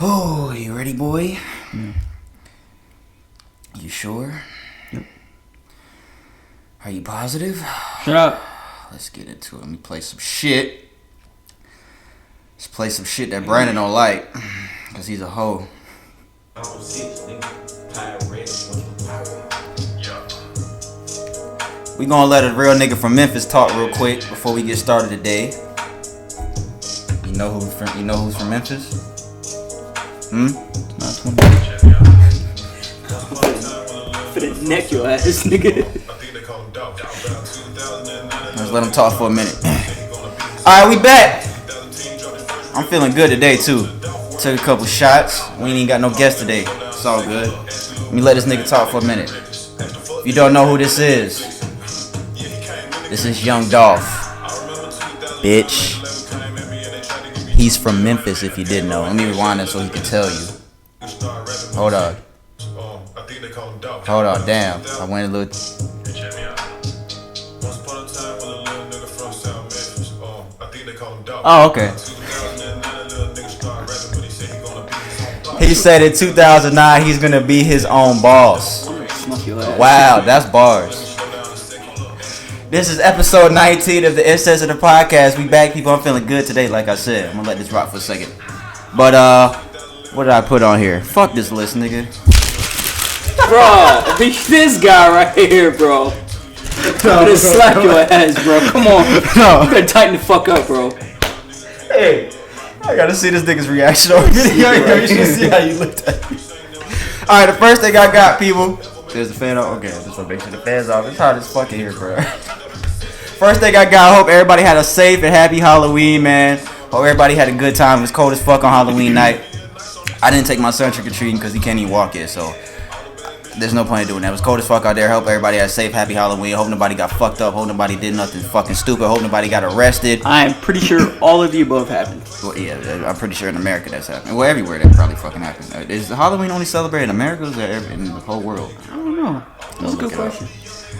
Oh, you ready, boy? Yeah. You sure? Yep. Are you positive? Shut up. Let's get into it. Let me play some shit. Let's play some shit that Brandon don't like. Because he's a hoe. We gonna let a real nigga from Memphis talk real quick before we get started today. You know who's from Memphis? Not 20. Finna neck your ass, nigga. Let's let him talk for a minute. Alright, we back. I'm feeling good today too. Took a couple shots. We ain't even got no guest today. It's all good. Let me let this nigga talk for a minute. If you don't know who this is Young Dolph. Bitch. He's from Memphis if you didn't know. Let me rewind it so he can tell you. Hold on. Damn. I went a little. Oh, okay. He said in 2009 he's gonna be his own boss. Wow, that's bars. This is episode 19 of the Incest of the Podcast. We back, people. I'm feeling good today, like I said. I'm gonna let this rock for a second. But, what did I put on here? Fuck this list, nigga. Bro, this guy right here, bro. I'm gonna slap your ass, bro. Come on. No. You better tighten the fuck up, bro. Hey, I gotta see this nigga's reaction on video. You should see how you looked at me. Alright, the first thing I got, people. There's the fan off. Okay, just wanna make sure the fan's off. It's hot as fucking here, bro. First thing I got, I hope everybody had a safe and happy Halloween, man. Hope everybody had a good time. It was cold as fuck on Halloween night. I didn't take my son trick-or-treating because he can't even walk yet, so there's no point in doing that. It was cold as fuck out there. Hope everybody had a safe, happy Halloween. Hope nobody got fucked up. Hope nobody did nothing fucking stupid. Hope nobody got arrested. I am pretty sure all of the above happened. Well, yeah, I'm pretty sure in America that's happening. Well, everywhere that probably fucking happened. Is Halloween only celebrated in America or is that in the whole world? I don't know. That's a good question.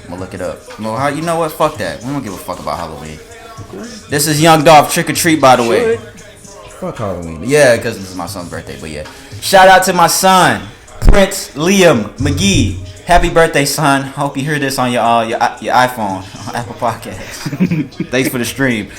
I'm gonna look it up. Well, you know what? Fuck that. We don't give a fuck about Halloween. This is Young Dolph Trick or Treat, by the way. Fuck Halloween. Yeah, because this is my son's birthday. But yeah, shout out to my son, Prince Liam McGee. Happy birthday, son. Hope you hear this on your iPhone, on Apple Podcasts. Thanks for the stream.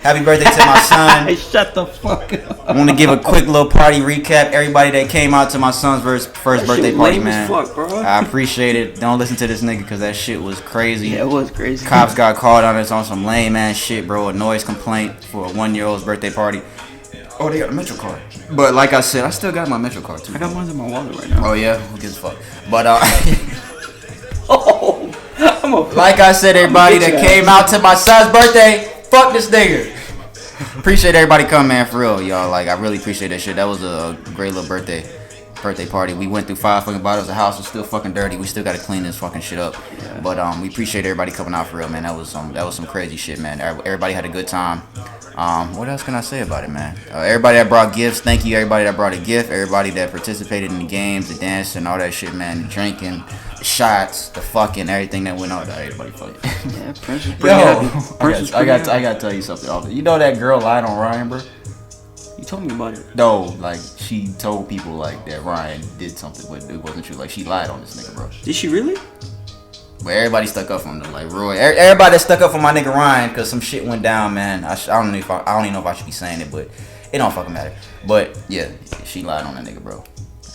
Happy birthday to my son. Shut the fuck up. I want to give a quick little party recap. Everybody that came out to my son's first birthday party, man. Fuck, bro. I appreciate it. Don't listen to this nigga because that shit was crazy. Yeah, it was crazy. Cops got called on us on some lame ass shit, bro. A noise complaint for a 1-year-old's birthday party. Oh, they got a Metro card. But like I said, I still got my Metro card too. I got one in my wallet right now. Oh yeah, who gives a fuck? But like I said, everybody that came out to my son's birthday, fuck this nigga. Appreciate everybody coming, man, for real, y'all. Like, I really appreciate that shit. That was a great little birthday party. We went through 5 fucking bottles. The house was still fucking dirty. We still gotta clean this fucking shit up. Yeah. But we appreciate everybody coming out for real, man. That was some crazy shit, man. Everybody had a good time. What else can I say about it, man? Everybody that brought gifts, thank you. Everybody that brought a gift, everybody that participated in the games, the dancing, all that shit, man. The drinking, the shots, the fucking, everything that went on. Everybody fucking. Yeah, Prince was pretty happy. I got to tell you something. You know that girl lied on Ryan, bro? You told me about it. No, like, she told people, like, that Ryan did something, but it wasn't true. Like, she lied on this nigga, bro. Did she really? But everybody stuck up for him, though. Like, Roy. Everybody that stuck up for my nigga Ryan, because some shit went down, man. I don't even know if I should be saying it, but it don't fucking matter. But, yeah, she lied on that nigga, bro.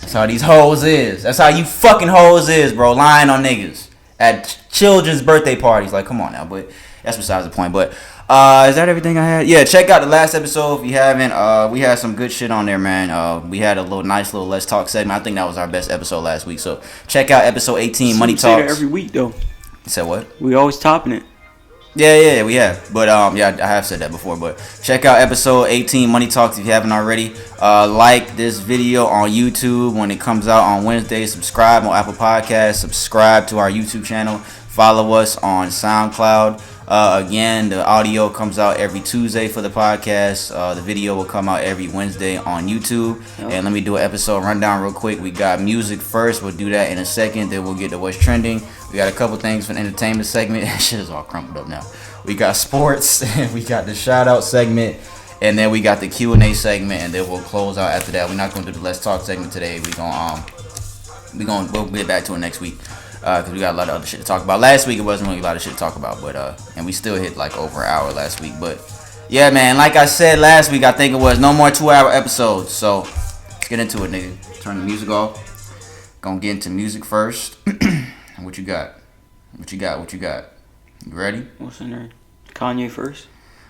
That's how these hoes is. That's how you fucking hoes is, bro. Lying on niggas at children's birthday parties. Like, come on now. But that's besides the point. But is that everything I had? Yeah, check out the last episode if you haven't. We had some good shit on there, man. We had a nice little Let's Talk segment. I think that was our best episode last week. So check out episode 18, Money Talks. Say that every week though. You said what? We always topping it. Yeah, we have. But yeah, I have said that before. But check out episode 18, Money Talks, if you haven't already. Like this video on YouTube when it comes out on Wednesday. Subscribe on Apple Podcasts. Subscribe to our YouTube channel. Follow us on SoundCloud. Again, the audio comes out every Tuesday for the podcast. The video will come out every Wednesday on YouTube. Yep. And let me do an episode rundown real quick. We got music first. We'll do that in a second. Then we'll get to what's trending. We got a couple things for the entertainment segment. Shit is all crumpled up now. We got sports. We got the Shoutout segment. And then we got the Q&A segment, and then we'll close out after that. We're not gonna do the Let's Talk segment today. We'll get back to it next week. Because we got a lot of other shit to talk about. Last week it wasn't really a lot of shit to talk about, but and we still hit like over an hour last week. But yeah, man, like I said last week, I think it was no more 2-hour episodes. So let's get into it, nigga. Turn the music off. Gonna get into music first. What you got? You ready? What's in there? Kanye first?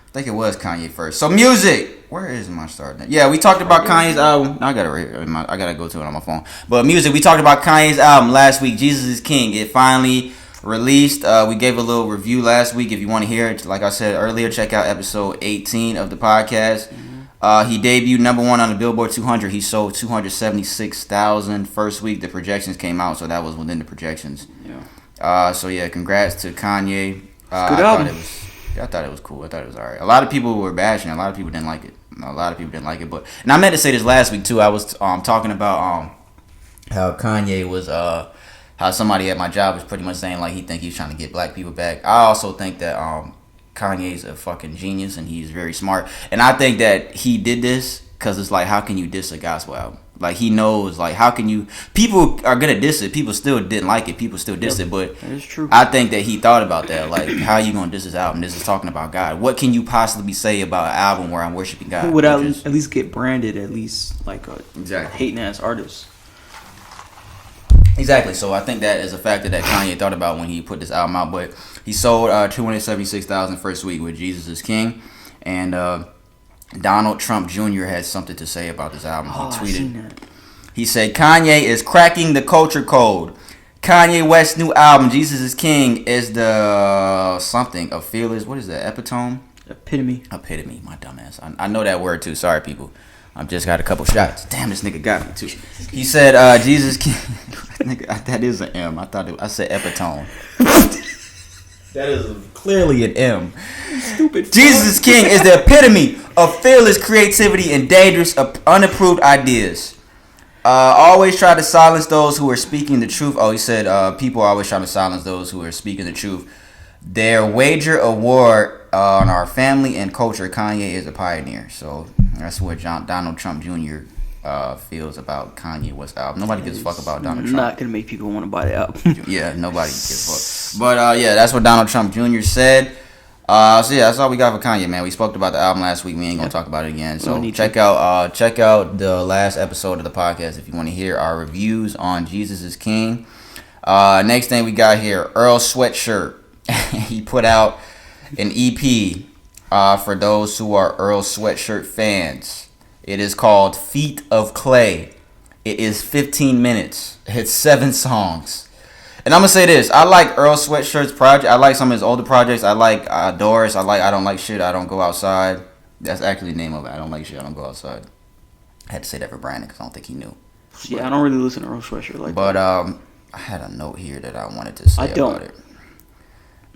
I think it was Kanye first. So music. Where is my start? Yeah, we talked about Kanye's album. I gotta go to it on my phone. But music, we talked about Kanye's album last week, Jesus is King. It finally released. We gave a little review last week. If you want to hear it, like I said earlier, check out episode 18 of the podcast. He debuted number 1 on the Billboard 200. He sold 276,000 first week. The projections came out, so that was within the projections. Yeah. So yeah, congrats to Kanye. Good album. I thought it was cool. I thought it was alright. A lot of people were bashing it. A lot of people didn't like it. But and I meant to say this last week too. I was talking about how Kanye was how somebody at my job was pretty much saying like he think he's trying to get black people back. I also think that Kanye's a fucking genius and he's very smart. And I think that he did this because it's like, how can you diss a gospel album? Like, he knows, like, how can you... People are going to diss it. People still didn't like it. People still diss it. But that is true. I think that he thought about that. Like, how are you going to diss this album? This is talking about God. What can you possibly say about an album where I'm worshiping God? Who would at least get branded at least like a exactly hating-ass artist? Exactly. So I think that is a factor that Kanye thought about when he put this album out. But he sold 276,000 first week with Jesus is King. And... Donald Trump Jr. had something to say about this album. He tweeted. He said, Kanye is cracking the culture code. Kanye West's new album, Jesus is King, is the something of fearless. What is that? Epitome? Epitome, my dumbass. I know that word too. Sorry, people. I've just got a couple shots. Damn, this nigga got me too. He said, Jesus King. Nigga, that is an M. I said epitome. That is clearly an M. Stupid. Jesus is King is the epitome of fearless creativity and dangerous, unapproved ideas. Always try to silence those who are speaking the truth. Oh, he said people always try to silence those who are speaking the truth. Their wager a war on our family and culture. Kanye is a pioneer. So that's what Donald Trump Jr. Feels about Kanye West album. Nobody gives a fuck about Donald Trump. Not gonna make people want to buy the album. Yeah, nobody gives a fuck. But yeah, that's what Donald Trump Jr. said. So yeah, that's all we got for Kanye, man. We spoke about the album last week. We ain't gonna talk about it again. So check out the last episode of the podcast if you want to hear our reviews on Jesus is King. Next thing we got here, Earl Sweatshirt. He put out an EP for those who are Earl Sweatshirt fans. It is called Feet of Clay. It is 15 minutes. It's 7 songs. And I'm going to say this. I like Earl Sweatshirt's project. I like some of his older projects. I like Doris. I Don't Like Shit, I Don't Go Outside. That's actually the name of it. I Don't Like Shit, I Don't Go Outside. I had to say that for Brandon because I don't think he knew. Yeah, I don't really listen to Earl Sweatshirt like that. But I had a note here that I wanted to say about it.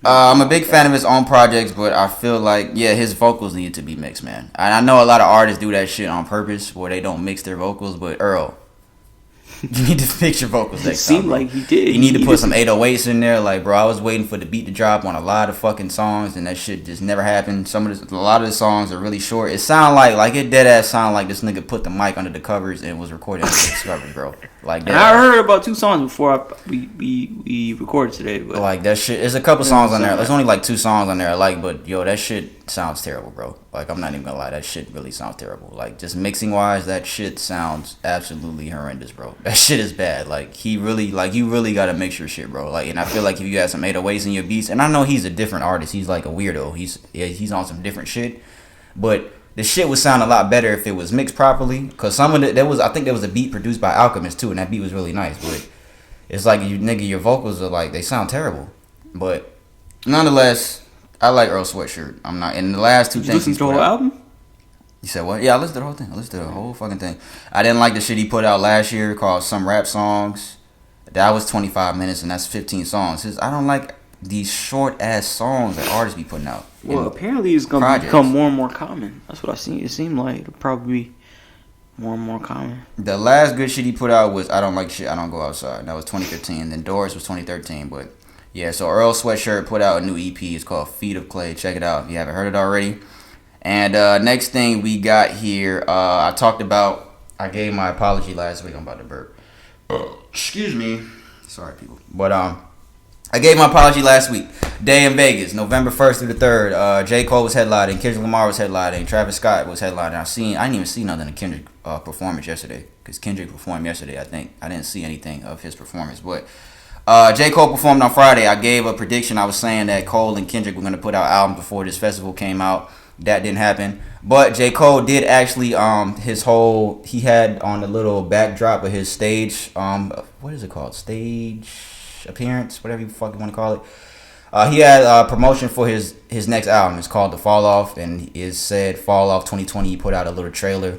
I'm a big fan of his own projects, but I feel like, yeah, his vocals need to be mixed, man. And I know a lot of artists do that shit on purpose where they don't mix their vocals, but Earl, you need to fix your vocals next time. It seemed like he did. You need to put some 808s in there. Like, bro, I was waiting for the beat to drop on a lot of fucking songs, and that shit just never happened. A lot of the songs are really short. It sound like it dead ass sound like this nigga put the mic under the covers and was recording under the covers, bro. Like that. And I heard about 2 songs before we recorded today. But like that shit. There's a couple songs on there. There's only like 2 songs on there I like, but yo, that shit sounds terrible, bro. Like, I'm not even gonna lie, that shit really sounds terrible. Like, just mixing wise, that shit sounds absolutely horrendous, bro. That shit is bad. Like, you really gotta mix your shit, bro. Like, and I feel like if you got some 808s in your beats, and I know he's a different artist, he's like a weirdo. He's on some different shit, but the shit would sound a lot better if it was mixed properly. Cause some of it, I think there was a beat produced by Alchemist too, and that beat was really nice. But it's like, your vocals are like, they sound terrible. But nonetheless, I like Earl Sweatshirt. I'm not. And the last 2 things. Did you listen to the whole album? You said what? Yeah, I listened to the whole thing. I listened to the whole fucking thing. I didn't like the shit he put out last year called Some Rap Songs. That was 25 minutes and that's 15 songs. I don't like these short ass songs that artists be putting out. Well, apparently it's gonna become more and more common. That's what I seen. It seemed like it'll probably be more and more common. The last good shit he put out was I Don't Like Shit, I Don't Go Outside. That was 2015. Then Doris was 2013. But yeah, so Earl Sweatshirt put out a new EP. It's called Feet of Clay. Check it out if you haven't heard it already. And next thing we got here, I gave my apology last week. I'm about to burp. Excuse me. Sorry, people. But I gave my apology last week. Day in Vegas, November 1st through the 3rd. J. Cole was headlining. Kendrick Lamar was headlining. Travis Scott was headlining. I didn't even see nothing of Kendrick performance yesterday. Because Kendrick performed yesterday, I think. I didn't see anything of his performance. But J. Cole performed on Friday. I gave a prediction. I was saying that Cole and Kendrick were going to put out albums before this festival came out. That didn't happen. But J. Cole did actually, he had on the little backdrop of his stage, what is it called? Stage appearance, whatever you fucking want to call it. He had promotion for his next album. It's called The Fall Off, and it said Fall Off 2020. He put out a little trailer,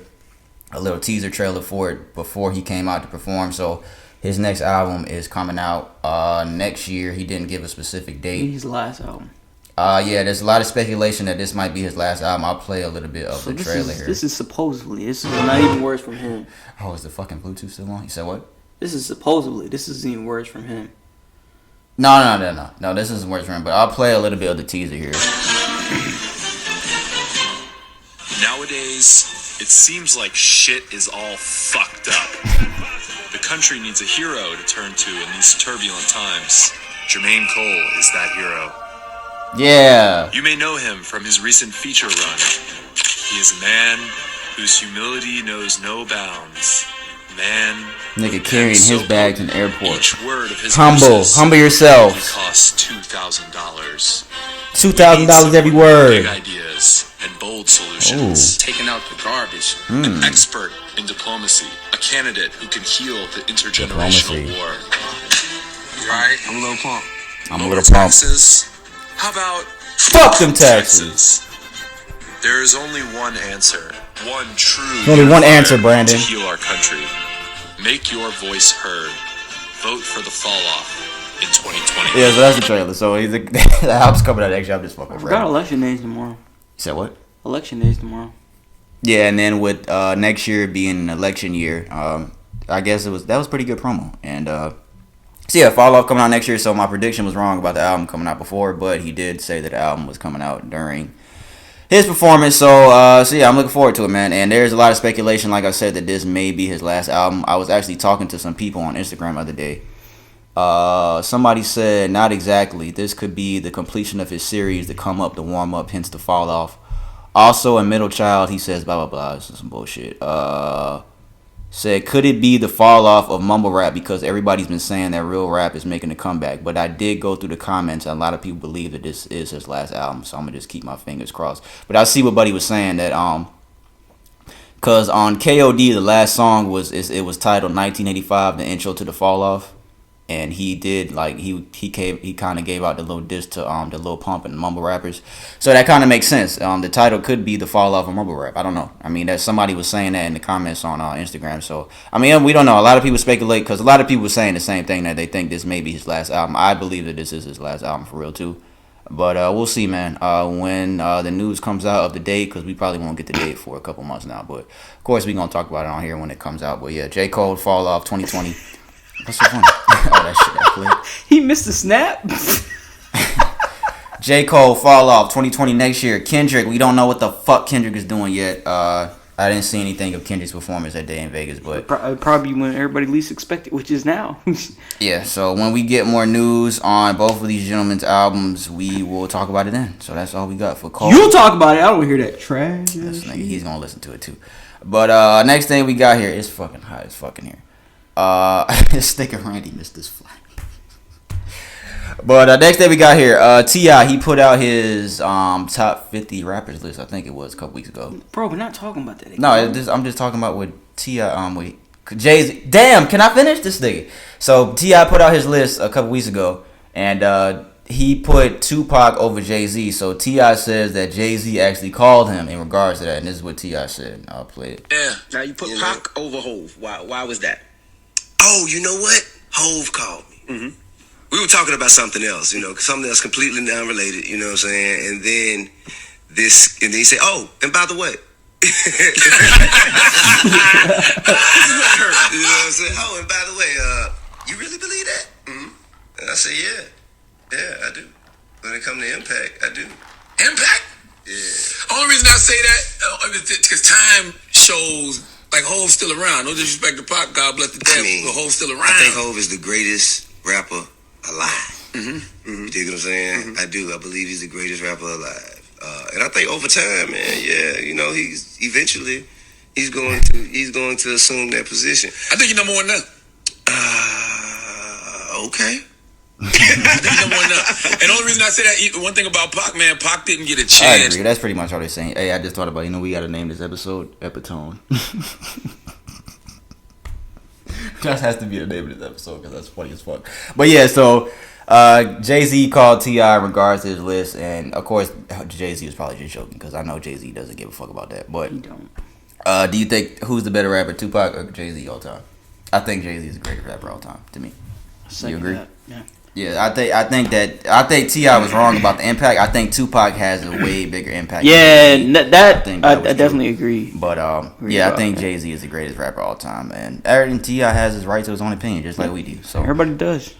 a little teaser trailer for it before he came out to perform. So his next album is coming out next year. He didn't give a specific date. His last album. Yeah, there's a lot of speculation that this might be his last album. I'll play a little bit of the trailer here. This is supposedly. This is not even words from him. Oh, is the fucking Bluetooth still on? You said what? This is supposedly. This isn't even words from him. No, this isn't words from him, but I'll play a little bit of the teaser here. Nowadays, it seems like shit is all fucked up. The country needs a hero to turn to in these turbulent times. Jermaine Cole is that hero. Yeah. You may know him from his recent feature run. He is a man whose humility knows no bounds. Man, nigga carrying his bags in the airport. Each word of his humble yourself. Costs $2,000. $2,000 every word. Big ideas and bold solutions. Ooh. Taking out the garbage. An expert in diplomacy. A candidate who can heal the intergenerational war. Right? I'm a little pumped. Taxes? How about fuck them taxes? There is only one answer. One true. Only one answer, Brandon. To heal our country. Make your voice heard. Vote for the fall off in 2020. Yeah, so that's the trailer. So the album's coming out next year. I'm just fucking. I forgot election days tomorrow. You said what? Election days tomorrow. Yeah, and then with next year being an election year, I guess that was pretty good promo. And so yeah, Fall Off coming out next year. So my prediction was wrong about the album coming out before, but he did say that the album was coming out during his performance. So yeah, I'm looking forward to it, man. And there's a lot of speculation, like I said, that this may be his last album. I was actually talking to some people on Instagram the other day. Somebody said, not exactly. This could be the completion of his series, the come up, the warm up, hence the fall off. Also, a middle child, he says, blah, blah, blah. This is some bullshit. Said, could it be the fall off of mumble rap? Because everybody's been saying that real rap is making a comeback. But I did go through the comments, and a lot of people believe that this is his last album. So I'm going to just keep my fingers crossed. But I see what Buddy was saying, that because on KOD, the last song was titled 1985, the intro to the fall off. And he did, like, he kind of gave out the little diss to the Lil Pump and the mumble rappers. So that kind of makes sense. The title could be the fall off of mumble rap. I don't know. I mean, that somebody was saying that in the comments on Instagram. So, I mean, we don't know. A lot of people speculate, because a lot of people were saying the same thing, that they think this may be his last album. I believe that this is his last album for real, too. But we'll see, man, when the news comes out of the date, because we probably won't get the date for a couple months now. But, of course, we're going to talk about it on here when it comes out. But, yeah, J. Cole, Fall Off 2020. What's so funny? Oh, that shit, that clip. He missed the snap. J. Cole, Fall Off, 2020 next year. Kendrick, we don't know what the fuck Kendrick is doing yet. I didn't see anything of Kendrick's performance that day in Vegas, but probably when everybody least expected, which is now. Yeah, so when we get more news on both of these gentlemen's albums, we will talk about it then. So that's all we got for Cole. You'll talk about it. I don't want to hear that trash. He's gonna listen to it too. But next thing we got here, it's fucking hot as fucking here. This nigga Randy missed this flight. But next thing we got here, T.I. he put out his top 50 rappers list. I think it was a couple weeks ago. Bro, we're not talking about that again. No, I'm just talking about with T.I. With Jay-Z. Damn, can I finish this nigga? So T.I. put out his list a couple weeks ago, and he put Tupac over Jay-Z. So T.I. says that Jay-Z actually called him in regards to that, and this is what T.I. said. I'll play it. Yeah. Now you put Pac over Hove. Why was that? Oh, you know what? Hove called me. Mm-hmm. We were talking about something else, something that's completely unrelated, you know what I'm saying? And then he said, oh, and by the way. You know what I'm saying? Oh, and by the way, you really believe that? Mm-hmm. And I said, yeah, I do. When it comes to impact, I do. Impact? Yeah. Only reason I say that? Because time shows like Hove's still around. No disrespect to Pac, God bless the dead, but Hove's still around. I think Hove is the greatest rapper alive. You dig what I'm saying? I do. I believe he's the greatest rapper alive. And I think over time, man, he's eventually he's going to assume that position. I think you're number one now. Okay. I think number one now. And the only reason I say that, one thing about Pac, man, Pac didn't get a chance. I agree. That's pretty much all they're saying. Hey, I just thought about, we got to name this episode Epitome. That has to be the name of this episode because that's funny as fuck. But yeah, so Jay-Z called T.I. in regards to his list, and of course Jay-Z was probably just joking because I know Jay-Z doesn't give a fuck about that. But he don't. Do you think who's the better rapper, Tupac or Jay-Z all time? I think Jay-Z is the greatest rapper all time to me. You agree? Yeah. Yeah, I think T.I. was wrong about the impact. I think Tupac has a way bigger impact. Yeah, I definitely agree. But I think Jay-Z is the greatest rapper all time, and T.I. has his right to his own opinion, just like we do. So everybody does.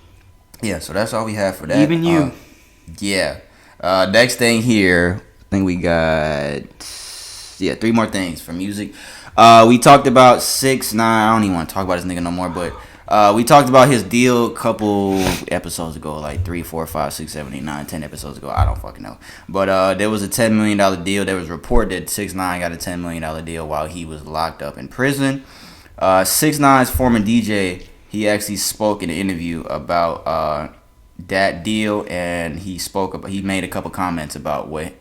Yeah, so that's all we have for that. Even you. Next thing here, I think we got 3 more things for music. We talked about 6ix9ine. I don't even want to talk about this nigga no more, but. We talked about his deal a couple episodes ago, like 3, 4, 5, 6, 7, 8, 9, 10 episodes ago. I don't fucking know. But there was a $10 million deal. There was a report that 6ix9ine got a $10 million deal while he was locked up in prison. 6ix9ine's former DJ, he actually spoke in an interview about that deal, and he made a couple comments about what,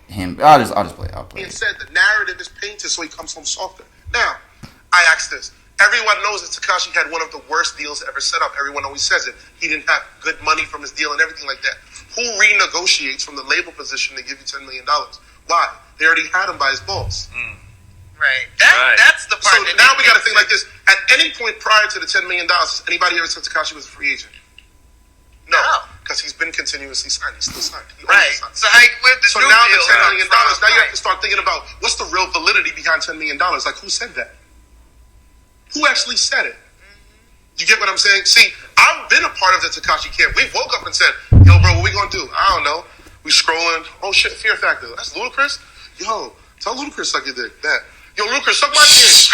him. I'll just play it. He said the narrative is painted so he comes home softer. Now, I ask this. Everyone knows that Tekashi had one of the worst deals ever set up. Everyone always says it. He didn't have good money from his deal and everything like that. Who renegotiates from the label position to give you $10 million? Why? They already had him by his balls. Right. That's the part. So now we got to think like this. At any point prior to the $10 million, has anybody ever said Tekashi was a free agent? No. Because he's been continuously signed. He's still signed. Right. Signed. So with the new now deal, the $10 million, now you have to start thinking about what's the real validity behind $10 million. Like, who said that? Who actually said it? You get what I'm saying? See, I've been a part of the Tekashi camp. We woke up and said, yo, bro, what we gonna do? I don't know. We scrolling. Oh, shit, Fear Factor. That's Ludacris? Yo, tell Ludacris suck your dick. That. Yo, Ludacris, suck my dick.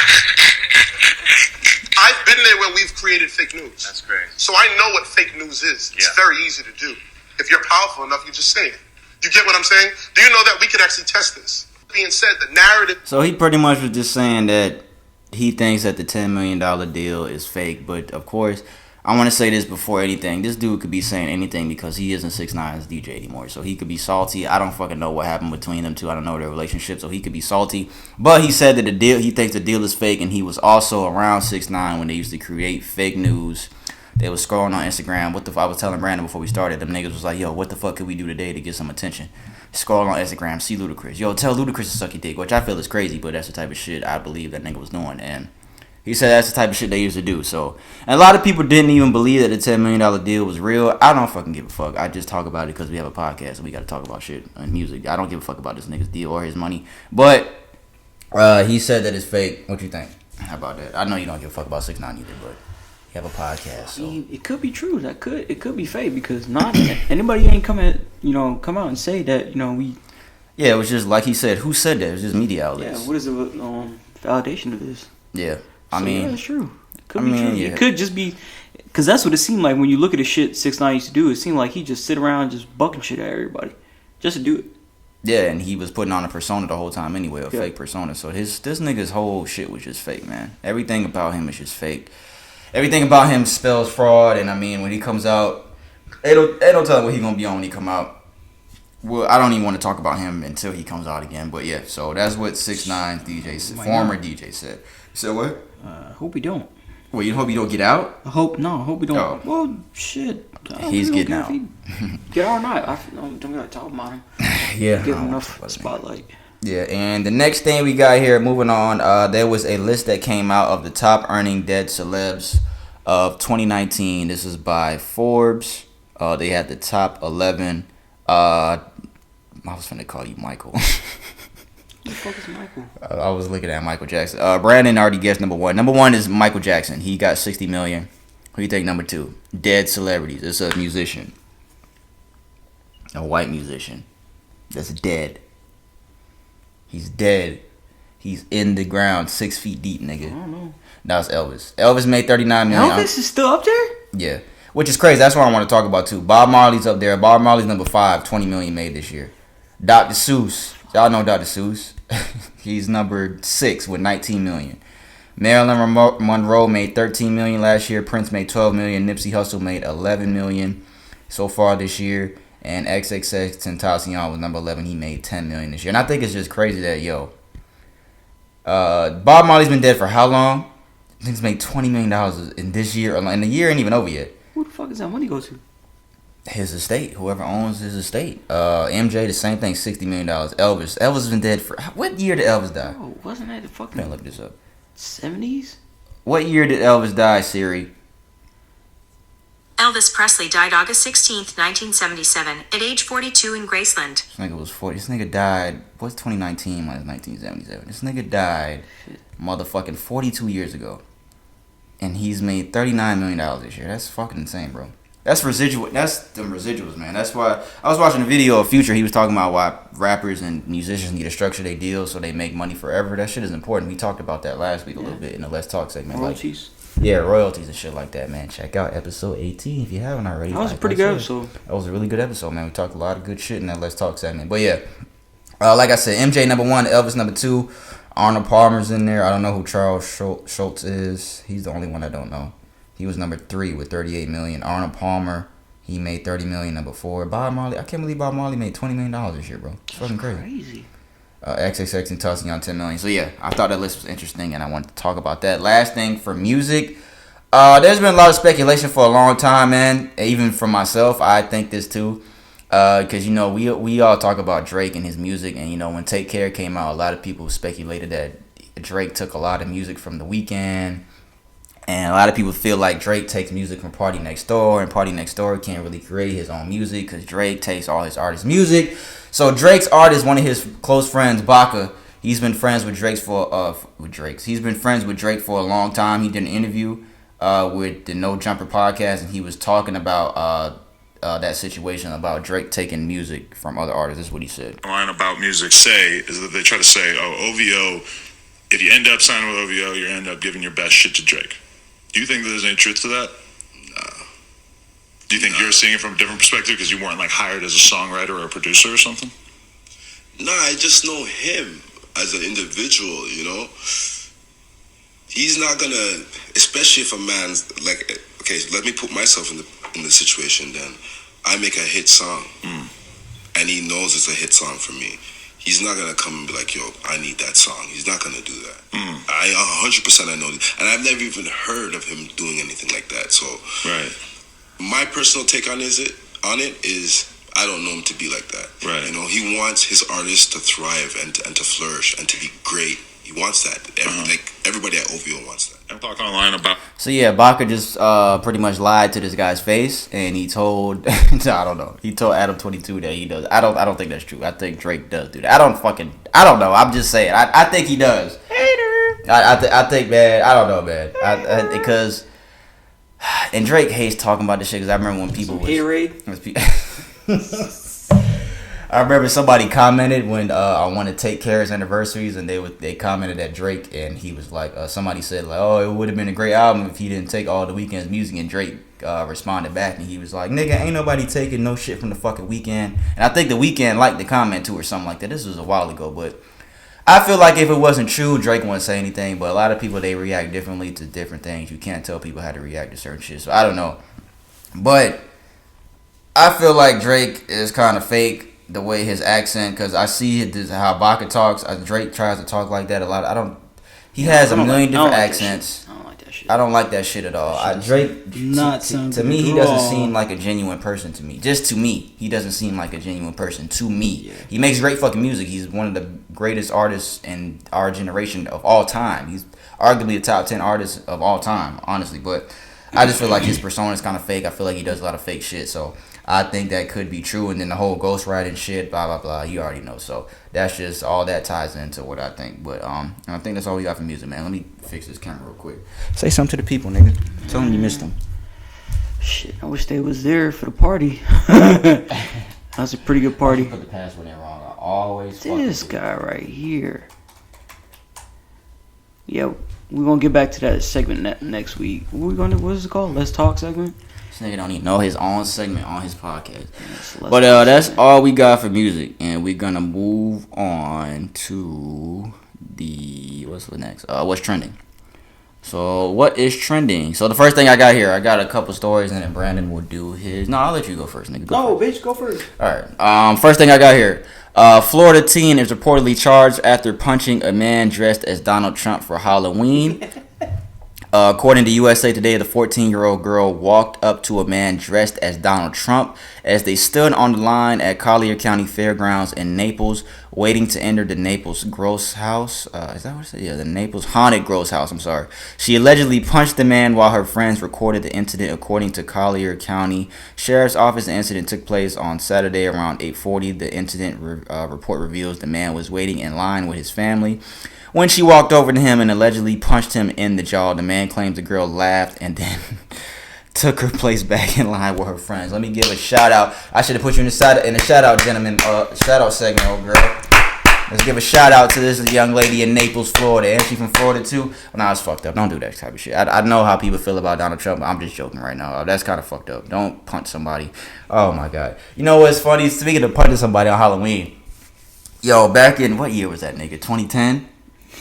I've been there when we've created fake news. That's great. So I know what fake news is. It's very easy to do. If you're powerful enough, you just say it. You get what I'm saying? Do you know that we could actually test this? Being said, the narrative... So he pretty much was just saying that he thinks that the $10 million deal is fake, but of course, I want to say this before anything. This dude could be saying anything because he isn't 6ix9ine's DJ anymore, so he could be salty. I don't fucking know what happened between them two. I don't know their relationship, so he could be salty. But he said that he thinks the deal is fake, and he was also around 6ix9ine when they used to create fake news. They was scrolling on Instagram. I was telling Brandon before we started, them niggas was like, yo, what the fuck could we do today to get some attention? Scroll on Instagram, see Ludacris. Yo, tell Ludacris to suck your dick, which I feel is crazy, but that's the type of shit I believe that nigga was doing. And he said that's the type of shit they used to do. So, and a lot of people didn't even believe that the $10 million deal was real. I don't fucking give a fuck. I just talk about it because we have a podcast and we got to talk about shit and music. I don't give a fuck about this nigga's deal or his money. But he said that it's fake. What you think? How about that? I know you don't give a fuck about 6ix9ine either, but you have a podcast. So. It could be true. It could be fake because not anybody ain't come out and say that we. Yeah, it was just like he said. Who said that? It was just media outlets. Yeah, what is the validation of this? Yeah, yeah, it's true. It could be true. Yeah. It could just be because that's what it seemed like when you look at the shit 6ix9ine used to do. It seemed like he just sit around just bucking shit at everybody just to do it. Yeah, and he was putting on a persona the whole time anyway, a fake persona. So this nigga's whole shit was just fake, man. Everything about him is just fake. Everything about him spells fraud, and I mean when he comes out, they don't tell him what he gonna be on when he come out. Well, I don't even want to talk about him until he comes out again. But yeah, so that's what 6ix9ine's DJ said, former DJ said. So what? Hope we don't. Well, you hope you don't get out? I hope we don't. Oh. Well, shit. He's getting out. Get out or not? I don't gotta talk about him. Yeah. Give him enough spotlight. Yeah, and the next thing we got here, moving on, there was a list that came out of the top earning dead celebs of 2019. This is by Forbes. They had the top 11. I was finna call you Michael. Who the fuck is Michael? I was looking at Michael Jackson. Brandon already guessed number one. Number one is Michael Jackson. He got 60 million. Who do you think number two? Dead celebrities. It's a musician. A white musician. That's dead. He's dead. He's in the ground, 6 feet deep, nigga. I don't know. That was Elvis. Elvis made $39 million. Elvis is still up there? Yeah. Which is crazy. That's what I want to talk about, too. Bob Marley's up there. Bob Marley's number 5, 20 million made this year. Dr. Seuss. Y'all know Dr. Seuss. He's number 6 with 19 million. Marilyn Monroe made 13 million last year. Prince made 12 million. Nipsey Hussle made 11 million so far this year. And XXXTentacion was number 11. He made 10 million this year. And I think it's just crazy that, Bob Marley's been dead for how long? I think he's made $20 million in this year. And the year ain't even over yet. Who the fuck is that money go to? His estate. Whoever owns his estate. MJ, the same thing, $60 million. Elvis has been dead for... What year did Elvis die? Oh, wasn't that the fucking... Let me look this up. 70s? What year did Elvis die, Siri? Elvis Presley died August 16th, 1977, at age 42 in Graceland. This nigga was 40. This nigga died... What's 2019 minus 1977? This nigga died motherfucking 42 years ago. And he's made $39 million this year. That's fucking insane, bro. That's residual. That's them residuals, man. That's why I was watching a video of Future. He was talking about why rappers and musicians need to structure their deals so they make money forever. That shit is important. We talked about that last week a little bit in the Let's Talk segment. Royalties. Royalties and shit like that, man. Check out episode 18 if you haven't already. That was a pretty good episode. That was a really good episode, man. We talked a lot of good shit in that Let's Talk segment. But yeah, like I said, MJ number 1, Elvis number 2, Arnold Palmer's in there. I don't know who Charles Schultz is. He's the only one I don't know. He was number 3 with 38 million. Arnold Palmer, he made 30 million. Number 4, Bob Marley. I can't believe Bob Marley made $20 million this year, bro. It's fucking crazy. XXXTentacion 10 million. So yeah, I thought that list was interesting, and I wanted to talk about that. Last thing for music, there's been a lot of speculation for a long time, man. Even from myself, I think this too, because we all talk about Drake and his music, and when Take Care came out, a lot of people speculated that Drake took a lot of music from The Weeknd. And a lot of people feel like Drake takes music from Party Next Door, and Party Next Door can't really create his own music because Drake takes all his artists' music. So Drake's artist, one of his close friends, Baca, he's been friends with Drake for a long time. He did an interview with the No Jumper podcast, and he was talking about that situation about Drake taking music from other artists. This is what he said. The line about music is that they try to say, OVO, if you end up signing with OVO, you end up giving your best shit to Drake. Do you think there's any truth to that? No. Do you think you're seeing it from a different perspective because you weren't hired as a songwriter or a producer or something? No, I just know him as an individual, He's not gonna, especially if a man's okay, let me put myself in the situation then. I make a hit song, and he knows it's a hit song for me. He's not gonna come and be like, yo, I need that song. He's not gonna do that. I 100% I know that. And I've never even heard of him doing anything like that. So right. My personal take on it is I don't know him to be like that. Right. He wants his artists to thrive and to flourish and to be great. He wants that. Everybody at OVO wants that. I'm talking online about. So yeah, Baca just pretty much lied to this guy's face, and he told I don't know. He told Adam 22 that he does. I don't think that's true. I think Drake does do that. I don't know. I'm just saying. I think he does. Hater. I think, man. I don't know, man. Because and Drake hates talking about this shit. Because I remember when people I remember somebody commented when I want to Take Care's anniversaries, and they commented at Drake, and he was like, somebody said oh, it would have been a great album if he didn't take all the Weeknd's music, and Drake responded back, and he was like, nigga, ain't nobody taking no shit from the fucking Weeknd. And I think the Weeknd liked the comment too or something like that. This was a while ago, but I feel like if it wasn't true, Drake wouldn't say anything. But a lot of people, they react differently to different things. You can't tell people how to react to certain shit, so I don't know. But I feel like Drake is kind of fake. The way his accent, because I see how Baca talks. Drake tries to talk like that a lot. He has a million different accents. I don't like that shit. I don't like that shit at all. Drake, to me, he doesn't seem like a genuine person to me. Just to me, he doesn't seem like a genuine person to me. Yeah. He makes great fucking music. He's one of the greatest artists in our generation of all time. He's arguably a top 10 artist of all time, honestly. But I just feel like his persona is kind of fake. I feel like he does a lot of fake shit. So I think that could be true. And then the whole ghostwriting shit, blah, blah, blah, you already know. So that's just all that ties into what I think. But I think that's all we got for music, man. Let me fix this camera real quick. Say something to the people, nigga. Tell them you missed them. Shit, I wish they was there for the party. That was a pretty good party. I put the password in wrong. I always this guy right here. Yeah, we're gonna get back to that segment next week. What is it called? Let's Talk segment. This nigga don't even know his own segment on his podcast. But that's all we got for music, and we're gonna move on to what's the next? What's trending? So what is trending? So the first thing I got here, I got a couple stories, and then Brandon will do his. No, I'll let you go first, nigga. Bitch, go first. All right. First thing I got here. Florida teen is reportedly charged after punching a man dressed as Donald Trump for Halloween. According to USA Today, the 14-year-old girl walked up to a man dressed as Donald Trump as they stood on the line at Collier County Fairgrounds in Naples, waiting to enter the Naples Gross House. Is that what it said? Yeah, the Naples Haunted Gross House. I'm sorry. She allegedly punched the man while her friends recorded the incident. According to Collier County Sheriff's Office, the incident took place on Saturday around 8:40. The incident report reveals the man was waiting in line with his family when she walked over to him and allegedly punched him in the jaw. The man claims the girl laughed and then took her place back in line with her friends. Let me give a shout out. I should have put you in the shout out, gentlemen. Shout out segment, old girl. Let's give a shout out to this young lady in Naples, Florida. And she from Florida too. Well, nah, it's fucked up. Don't do that type of shit. I know how people feel about Donald Trump, but I'm just joking right now. That's kind of fucked up. Don't punch somebody. Oh my God. You know what's funny? Speaking of punching somebody on Halloween, yo, back in what year was that, nigga? 2010.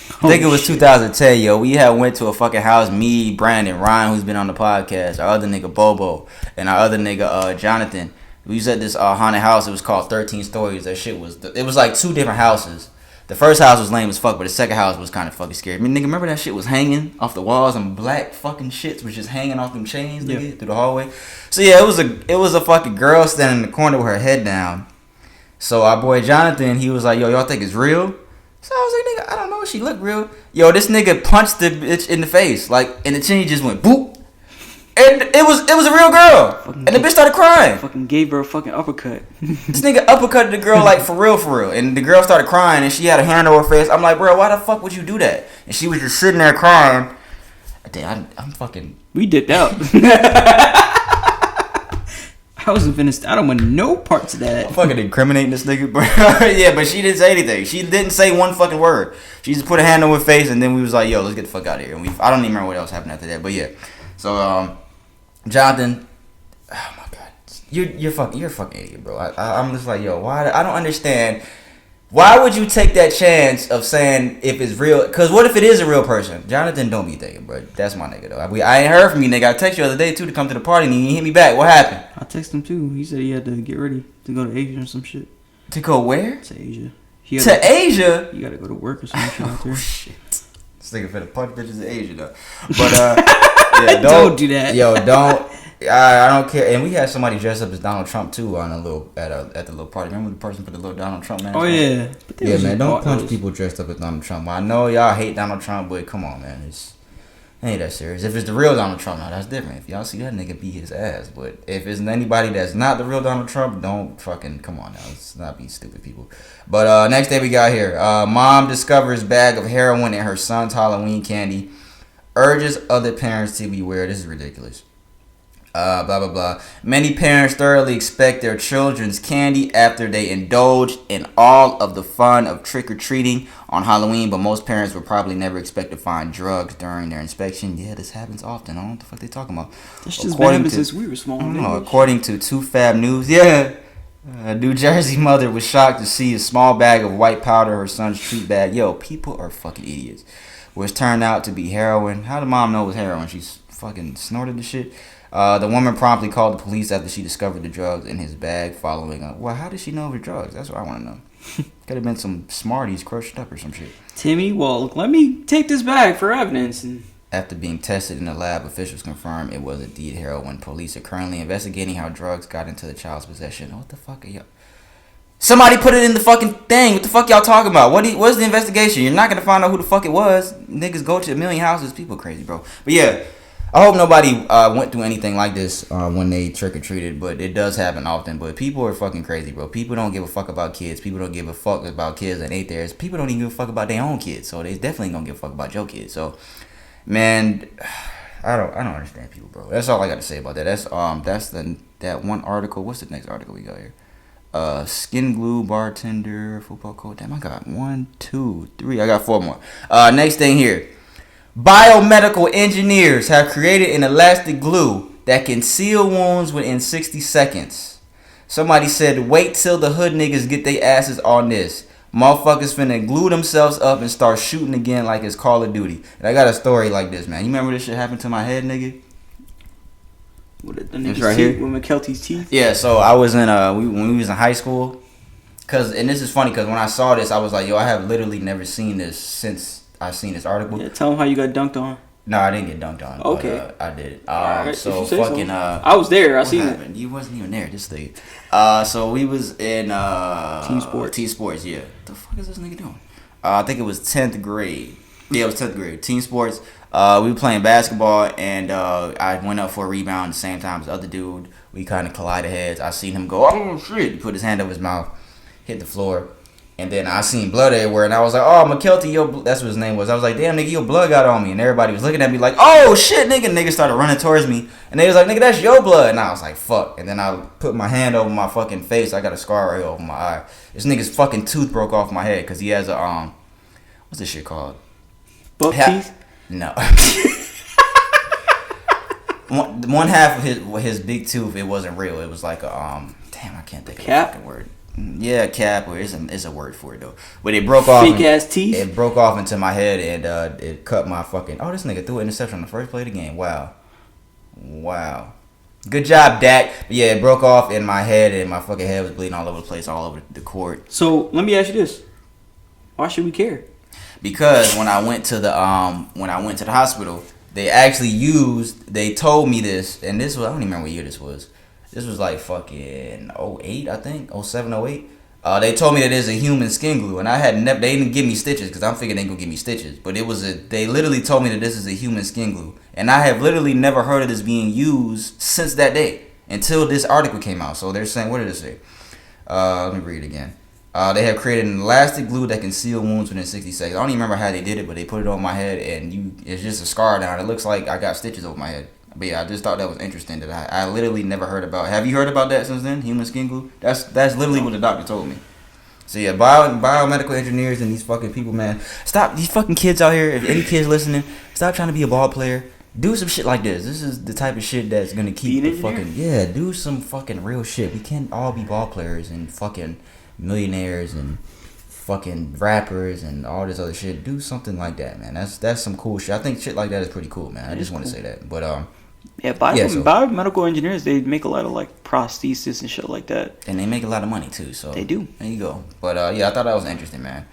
I think it was 2010, yo. We had went to a fucking house, me, Brandon, Ryan, who's been on the podcast, our other nigga Bobo, and our other nigga Jonathan. We was at this haunted house. It was called 13 Stories. That shit was, it was like two different houses. The first house was lame as fuck, but the second house was kind of fucking scary. I mean, nigga, remember that shit was hanging off the walls and black fucking shits was just hanging off them chains, nigga, through the hallway. So yeah, it was a fucking girl standing in the corner with her head down. So our boy Jonathan, he was like, yo, y'all think it's real? So I was like, nigga, I don't know. She looked real. Yo, this nigga punched the bitch in the face, like, and the chin just went boop. And it was a real girl. And the bitch started crying. Fucking gave her a fucking uppercut. This nigga uppercutted the girl like for real. And the girl started crying and she had a hand over her face. I'm like, bro, why the fuck would you do that? And she was just sitting there crying. Damn, I'm fucking. We dipped out. I wasn't finished. I don't want no parts of that. I'm fucking incriminating this nigga, bro. Yeah, but she didn't say anything. She didn't say one fucking word. She just put a hand over her face and then we was like, yo, let's get the fuck out of here. And I don't even remember what else happened after that. But yeah. So, Jonathan, oh my God, you're a fucking idiot, bro. I'm just like, yo, why? I don't understand. Why would you take that chance of saying if it's real? Because what if it is a real person? Jonathan, don't be thinking, bro. That's my nigga, though. I ain't heard from you, nigga. I texted you the other day, too, to come to the party, and he hit me back. What happened? I texted him, too. He said he had to get ready to go to Asia or some shit. To go where? To Asia. Asia? You gotta go to work or some shit out there. Oh, shit. This nigga finna punch bitches in Asia, though. But, yeah, don't do that. Yo, don't. I don't care. And we had somebody dressed up as Donald Trump too on at the little party. Remember the person put the little Donald Trump man? Oh yeah. Yeah, man. Don't punch people dressed up as Donald Trump. I know y'all hate Donald Trump, but come on, man. It ain't that serious. If it's the real Donald Trump, now that's different. If y'all see that nigga beat his ass, but if it's anybody that's not the real Donald Trump, don't fucking come on now. Let's not be stupid people. But next day we got here. Mom discovers bag of heroin in her son's Halloween candy. Urges other parents to beware. This is ridiculous. Blah, blah, blah. Many parents thoroughly expect their children's candy after they indulge in all of the fun of trick-or-treating on Halloween, but most parents will probably never expect to find drugs during their inspection. Yeah, this happens often. I don't know what the fuck they talking about. That's just been happening since we were small. According to 2Fab News, a New Jersey mother was shocked to see a small bag of white powder in her son's treat bag. Yo, people are fucking idiots. Which turned out to be heroin. How did mom know it was heroin? She fucking snorted the shit. The woman promptly called the police after she discovered the drugs in his bag following up. Well, how did she know it was drugs? That's what I want to know. Could have been some Smarties crushed up or some shit. Timmy, well, let me take this bag for evidence. After being tested in the lab, officials confirmed it was indeed heroin. Police are currently investigating how drugs got into the child's possession. What the fuck are y'all? Somebody put it in the fucking thing. What the fuck y'all talking about? What's the investigation? You're not going to find out who the fuck it was. Niggas go to a million houses. People crazy, bro. But yeah. I hope nobody went through anything like this when they trick-or-treated, but it does happen often. But people are fucking crazy, bro. People don't give a fuck about kids. People don't give a fuck about kids that ain't theirs. People don't even give a fuck about their own kids, so they definitely don't give a fuck about your kids. So, man, I don't understand people, bro. That's all I got to say about that. That's that one article. What's the next article we got here? Skin glue, bartender, football coach. Damn, I got 1, 2, 3. I got 4 more. Next thing here. Biomedical engineers have created an elastic glue that can seal wounds within 60 seconds. Somebody said, wait till the hood niggas get their asses on this. Motherfuckers finna glue themselves up and start shooting again like it's Call of Duty. And I got a story like this, man. You remember this shit happened to my head, nigga? With the nigga's right teeth, with McKelty's teeth? Yeah, so I was in, when we was in high school. And this is funny, because when I saw this, I was like, yo, I have literally never seen this since I seen this article. Yeah, tell them how you got dunked on. No, I didn't get dunked on. Okay. But, I did. Right, so fucking. I was there. I seen it. You wasn't even there. Just thing. So we was in team sports. Team sports. Yeah. What the fuck is this nigga doing? I think it was 10th grade. Yeah, it was 10th grade. Team sports. We were playing basketball, and I went up for a rebound at the same time as the other dude. We kind of collided heads. I seen him go, oh shit! He put his hand over his mouth, hit the floor. And then I seen blood everywhere, and I was like, oh, McKelty, that's what his name was. I was like, damn, nigga, your blood got on me. And everybody was looking at me like, oh, shit, nigga. Nigga started running towards me. And they was like, nigga, that's your blood. And I was like, fuck. And then I put my hand over my fucking face. I got a scar right over my eye. This nigga's fucking tooth broke off my head because he has a, what's this shit called? Buck teeth? No. one half of his big tooth, it wasn't real. It was like a, damn, I can't think of the fucking word. Yeah, cap, or it's a word for it though. But it broke off. Fake ass teeth. It broke off into my head, and it cut my fucking. Oh, this nigga threw an interception on the first play of the game. Wow. Good job, Dak. But yeah, it broke off in my head, and my fucking head was bleeding all over the place, all over the court. So let me ask you this: why should we care? Because when I went to the hospital, they told me this, and this was, I don't even remember what year this was. This was like fucking 08, I think. 07, 08. They told me that it's a human skin glue, and they didn't give me stitches because I'm thinking they gonna give me stitches. But they literally told me that this is a human skin glue, and I have literally never heard of this being used since that day until this article came out. So they're saying, what did it say? Let me read it again. They have created an elastic glue that can seal wounds within 60 seconds. I don't even remember how they did it, but they put it on my head, and it's just a scar down. It looks like I got stitches over my head. But yeah, I just thought that was interesting that I literally never heard about. Have you heard about that since then? Human skin glue? That's literally what the doctor told me. So yeah, biomedical engineers and these fucking people, man. Stop, these fucking kids out here, if any kids listening, stop trying to be a ball player. Do some shit like this. This is the type of shit that's gonna keep the fucking, yeah, do some fucking real shit. We can't all be ball players and fucking millionaires and fucking rappers and all this other shit. Do something like that, man. That's some cool shit. I think shit like that is pretty cool, man. I just want to say that. But biomedical engineers, they make a lot of like prosthesis and shit like that, and they make a lot of money too. So they do. There you go. But yeah, I thought that was interesting, man.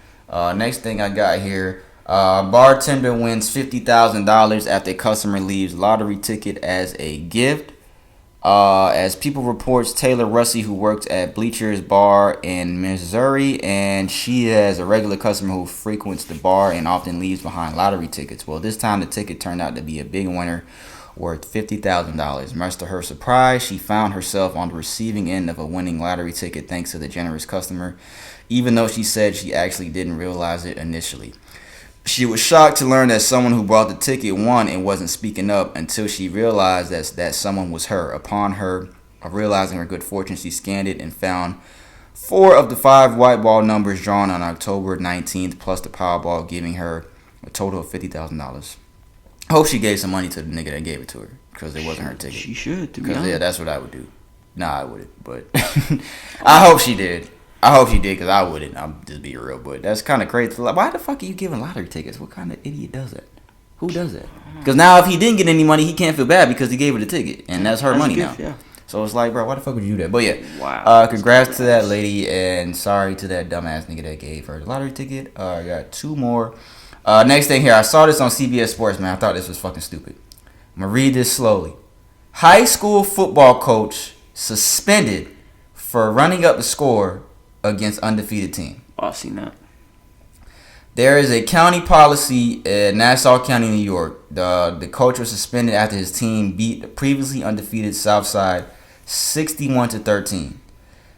Next thing I got here, bartender wins $50,000 after a customer leaves lottery ticket as a gift. As People reports, Taylor Russey, who works at Bleachers Bar in Missouri, and she is a regular customer who frequents the bar and often leaves behind lottery tickets. Well, this time the ticket turned out to be a big winner worth $50,000. Much to her surprise, she found herself on the receiving end of a winning lottery ticket thanks to the generous customer, even though she said she actually didn't realize it initially. She was shocked to learn that someone who bought the ticket won and wasn't speaking up until she realized that someone was her. Upon her realizing her good fortune, she scanned it and found 4 of the 5 white ball numbers drawn on October 19th, plus the Powerball, giving her a total of $50,000. I hope she gave some money to the nigga that gave it to her, because it wasn't her ticket. She should, because yeah, that's what I would do. Nah, I wouldn't, but I hope she did. Because I wouldn't. I'll just be real, but that's kind of crazy. Why the fuck are you giving lottery tickets? What kind of idiot does that? Who does that? Because now if he didn't get any money, he can't feel bad because he gave her the ticket, and that's her money now. Yeah. So it's like, bro, why the fuck would you do that? But yeah, wow. Congrats to that lady, and sorry to that dumbass nigga that gave her the lottery ticket. I got 2 more. Next thing here, I saw this on CBS Sports, man. I thought this was fucking stupid. I'm gonna read this slowly. High school football coach suspended for running up the score against undefeated team. Oh, I've seen that. There is a county policy in Nassau County, New York. The coach was suspended after his team beat the previously undefeated Southside 61-13.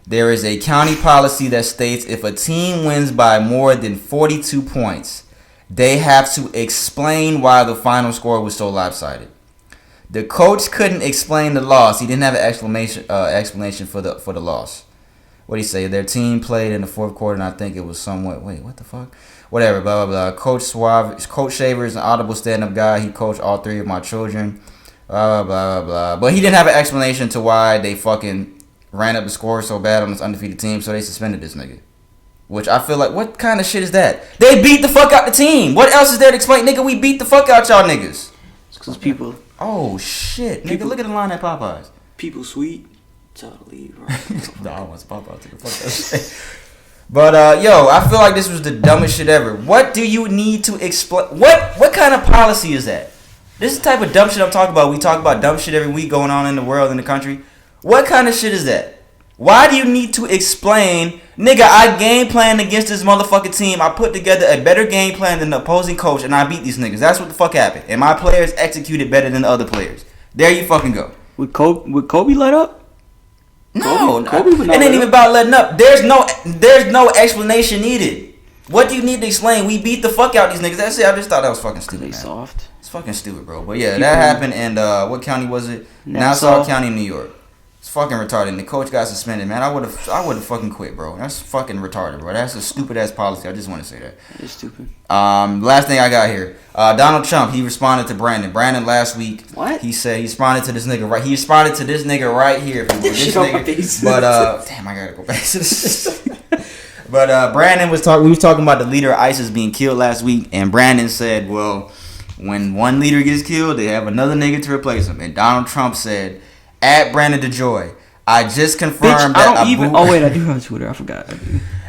There is a county policy that states if a team wins by more than 42 points, they have to explain why the final score was so lopsided. The coach couldn't explain the loss. He didn't have an explanation for the loss. What do you say? Their team played in the fourth quarter, and I think it was somewhat. Wait, what the fuck? Whatever. Blah blah blah. Coach Shaver is an audible stand-up guy. He coached all 3 of my children. Blah blah blah blah. But he didn't have an explanation to why they fucking ran up the score so bad on this undefeated team, so they suspended this nigga. Which I feel like, what kind of shit is that? They beat the fuck out the team. What else is there to explain? Nigga, we beat the fuck out y'all niggas. It's because people. Oh shit, nigga! Look at the line at Popeyes. People sweet. Tell to leave. Right? No, I want to Popeyes. Fuck that shit. But yo, I feel like this was the dumbest shit ever. What do you need to explain? What kind of policy is that? This is the type of dumb shit I'm talking about. We talk about dumb shit every week going on in the world, in the country. What kind of shit is that? Why do you need to explain, nigga, I game planned against this motherfucking team. I put together a better game plan than the opposing coach, and I beat these niggas. That's what the fuck happened. And my players executed better than the other players. There you fucking go. Would Kobe let up? No, Kobe would not it ain't even about letting up. There's no explanation needed. What do you need to explain? We beat the fuck out these niggas. That's it. I just thought that was fucking stupid. They man. soft. It's fucking stupid, bro. But yeah, that happened. And what county was it? Nassau County, New York. It's fucking retarded. And the coach got suspended, man. I would have fucking quit, bro. That's fucking retarded, bro. That's a stupid ass policy. I just want to say that. It's stupid. Last thing I got here. Donald Trump, he responded to Brandon. Brandon last week. What? He said he responded to this nigga right. He responded to this nigga right here. This nigga. But damn, I gotta go back to this. But Brandon was talking. We was talking about the leader of ISIS being killed last week, and Brandon said, "Well, when one leader gets killed, they have another nigga to replace him." And Donald Trump said, "At Brandon DeJoy, I just confirmed that Oh wait, I do have Twitter. I forgot.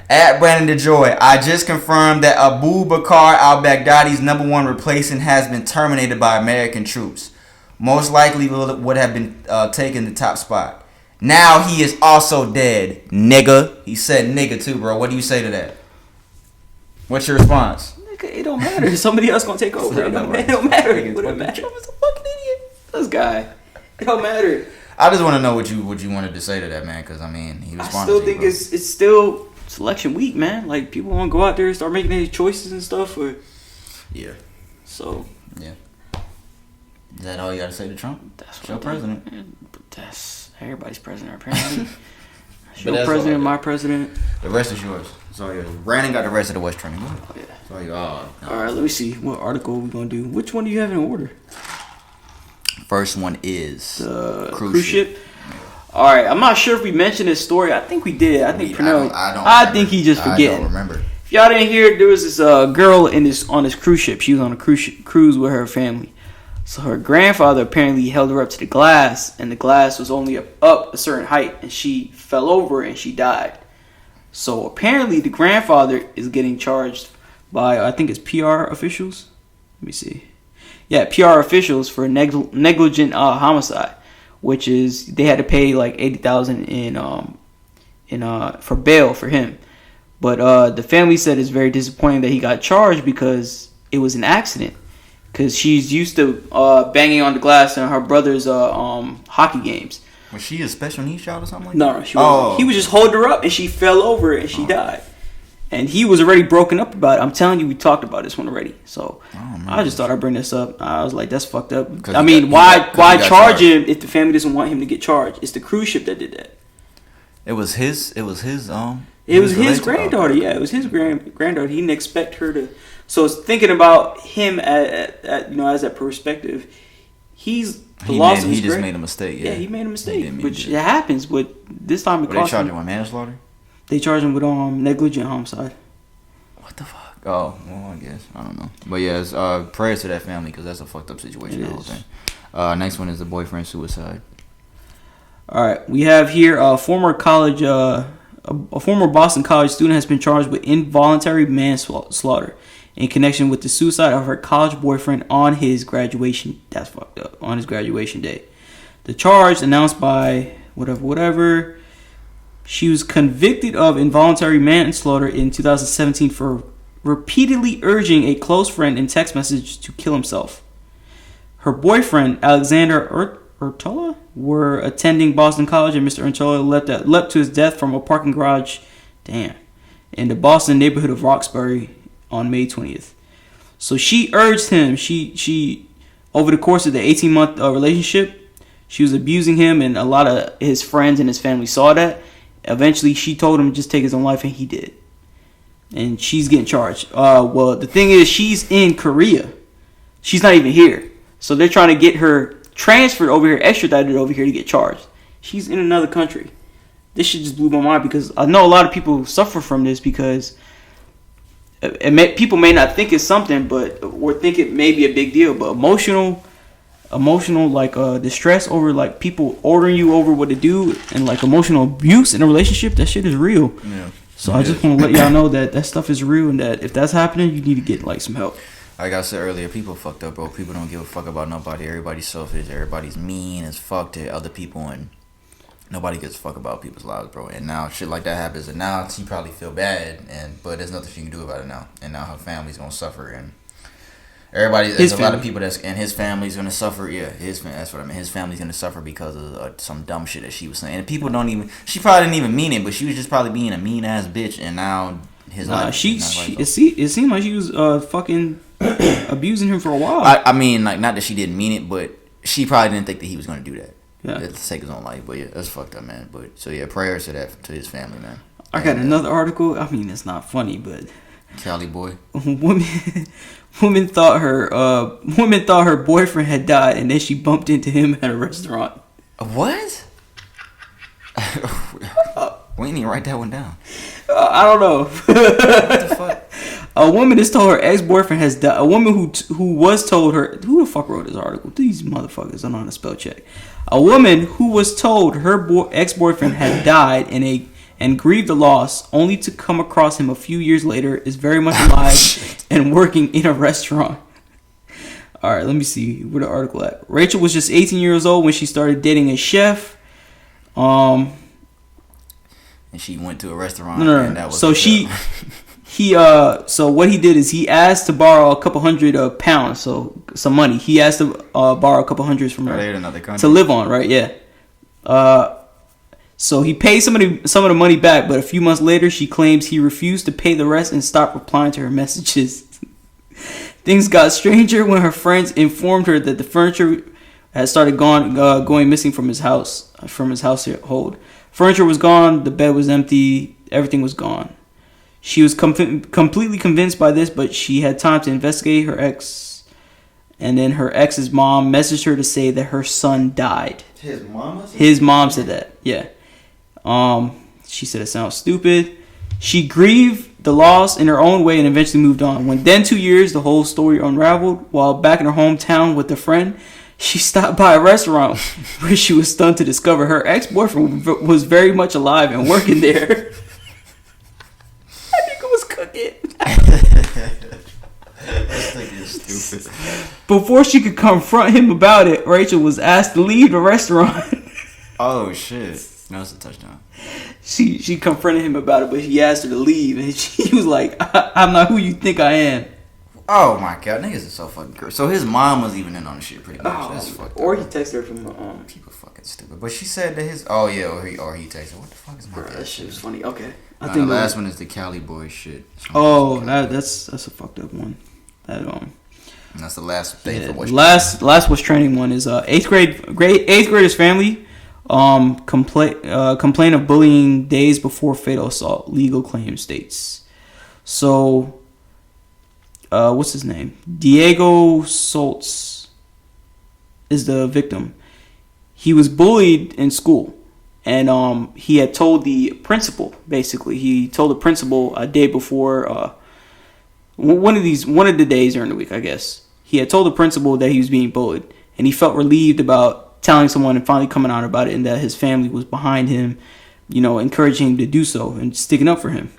At Brandon DeJoy, I just confirmed that Abu Bakr al-Baghdadi's #1 replacement has been terminated by American troops. Most likely would have been taken the top spot. Now he is also dead, nigga." He said nigga too, bro. What do you say to that? What's your response? Nigga, it don't matter. Somebody else gonna take over. It don't matter. It don't matter. Trump is a fucking idiot. This guy. It don't matter. I just want to know what you wanted to say to that, man, because I mean he responded. I still think it's still selection week, man. Like people want to go out there and start making any choices and stuff. Or yeah. So yeah. Is that all you got to say to Trump? That's your president. That's everybody's president apparently. Your president, my president. The rest is yours. So yeah, Brandon got the rest of the West Training. Oh yeah. So you all right, let me see what article we gonna do. Which one do you have in order? First one is the cruise ship. All right, I'm not sure if we mentioned this story. I think we did. I think Pernell. I think he just forgetting. I don't remember. If y'all didn't hear it, there was this girl on this cruise ship. She was on a cruise with her family. So her grandfather apparently held her up to the glass, and the glass was only up a certain height, and she fell over and she died. So apparently the grandfather is getting charged by, I think it's PR officials. Let me see. Yeah, PR officials for negligent homicide, which is they had to pay like $80,000 for bail for him. But the family said it's very disappointing that he got charged because it was an accident. Because she's used to banging on the glass in her brother's hockey games. Was she a special needs child or something like that? No, she wasn't. He was just holding her up and she fell over and she died. And he was already broken up about it. I'm telling you, we talked about this one already. So I just thought I'd bring this up. I was like, that's fucked up. I mean, why charge him if the family doesn't want him to get charged? It's the cruise ship that did that. It was his granddaughter. Yeah, it was his granddaughter. He didn't expect her to. So it's thinking about him at as that perspective. He's the loss of his He just made a mistake. Yeah, he made a mistake, which it happens. But this time it cost him. They charged him with manslaughter. They charged him with negligent homicide. What the fuck? Oh, well, I guess I don't know. But yeah, it's, prayers to that family because that's a fucked up situation. The whole thing. Next one is the boyfriend suicide. All right, we have here a former Boston College student has been charged with involuntary manslaughter in connection with the suicide of her college boyfriend on his graduation. That's fucked up. On his graduation day. The charge announced by whatever. She was convicted of involuntary manslaughter in 2017 for repeatedly urging a close friend in text message to kill himself. Her boyfriend, Alexander Urtola, were attending Boston College, and Mr. Urtola leapt to his death from a parking garage, in the Boston neighborhood of Roxbury on May 20th. So she urged him. She over the course of the 18-month relationship, she was abusing him, and a lot of his friends and his family saw that. Eventually, she told him to just take his own life, and he did. And she's getting charged. Well, the thing is, she's in Korea. She's not even here. So they're trying to get her transferred over here, extradited over here to get charged. She's in another country. This shit just blew my mind because I know a lot of people suffer from this because people may not think it's something, or think it may be a big deal. But emotional like distress over like people ordering you over what to do and like emotional abuse in a relationship, that shit is real. Yeah. So I just want to let y'all know that stuff is real, and that if that's happening, you need to get like some help. Like I said earlier, people fucked up, bro. People don't give a fuck about nobody. Everybody's selfish. Everybody's mean as fuck to other people, and nobody gives a fuck about people's lives, bro. And now shit like that happens, and now she probably feel bad, but there's nothing she can do about it now. And now her family's gonna suffer, and there's a lot of people and his family's gonna suffer. Yeah, that's what I mean. His family's gonna suffer because of some dumb shit that she was saying. And people she probably didn't even mean it, but she was just probably being a mean ass bitch, and now his life. It seemed like she was fucking abusing him for a while. I mean, like, not that she didn't mean it, but she probably didn't think that he was gonna do that. Yeah, to take his own life. But yeah, that's fucked up, man. But so yeah, prayers to his family, man. I got another article. I mean, it's not funny, but Cali boy. Woman thought her boyfriend had died, and then she bumped into him at a restaurant. What? We didn't even write that one down. I don't know. What the fuck? A woman is told her ex-boyfriend has died. A woman who was told her... Who the fuck wrote this article? These motherfuckers don't know how to spell check. A woman who was told her ex-boyfriend had died and grieved the loss, only to come across him a few years later, is very much alive and working in a restaurant. Alright, let me see where the article at. Rachel was just 18 years old when she started dating a chef. And she went to a restaurant. No. And that was so what he did is he asked to borrow a couple $100 pounds, so some money. He asked to borrow a couple hundreds from her to live on, right? Yeah. So he paid some of the money back, but a few months later, she claims he refused to pay the rest and stopped replying to her messages. Things got stranger when her friends informed her that the furniture had started going missing from his household. Furniture was gone, the bed was empty, everything was gone. She was completely convinced by this, but she had time to investigate her ex. And then her ex's mom messaged her to say that her son died. His mom said that, yeah. She said it sounds stupid. She grieved the loss in her own way and eventually moved on. When then 2 years, the whole story unraveled. While back in her hometown with a friend, she stopped by a restaurant where she was stunned to discover her ex-boyfriend was very much alive and working there. Cooking. This thing is stupid. Before she could confront him about it, Rachel was asked to leave the restaurant. Oh shit! That was a touchdown. She confronted him about it, but he asked her to leave, and she was like, "I'm not who you think I am." Oh my god, niggas are so fucking crazy. So his mom was even in on the shit pretty much. That's fucked or up. He texted her from people fucking stupid. But she said that his or he texted her. What the fuck is my that shit was funny. Okay. I think the last one is the Cali boy shit. Oh, that's a fucked up one. And that's the last thing for what's last what's trending one is eighth grader's family complain of bullying days before fatal assault. Legal claim states. So what's his name? Diego Soltz is the victim. He was bullied in school. And he had told the principal, basically. He told the principal a day before, one of the days during the week, I guess. He had told the principal that he was being bullied. And he felt relieved about telling someone and finally coming out about it, and that his family was behind him, encouraging him to do so and sticking up for him.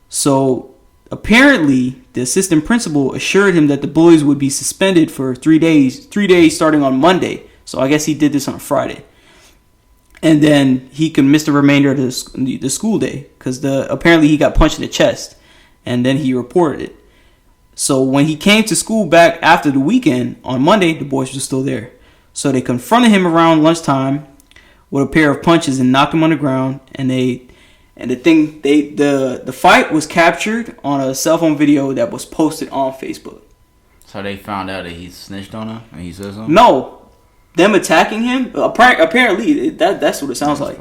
So apparently, the assistant principal assured him that the bullies would be suspended for 3 days starting on Monday. So I guess he did this on a Friday. And then he could miss the remainder of the school day because apparently he got punched in the chest, and then he reported it. So when he came to school back after the weekend on Monday, the boys were still there. So they confronted him around lunchtime with a pair of punches and knocked him on the ground. And the fight was captured on a cell phone video that was posted on Facebook. So they found out that he snitched on her and he said something? No. Them attacking him, apparently, that's what it sounds like.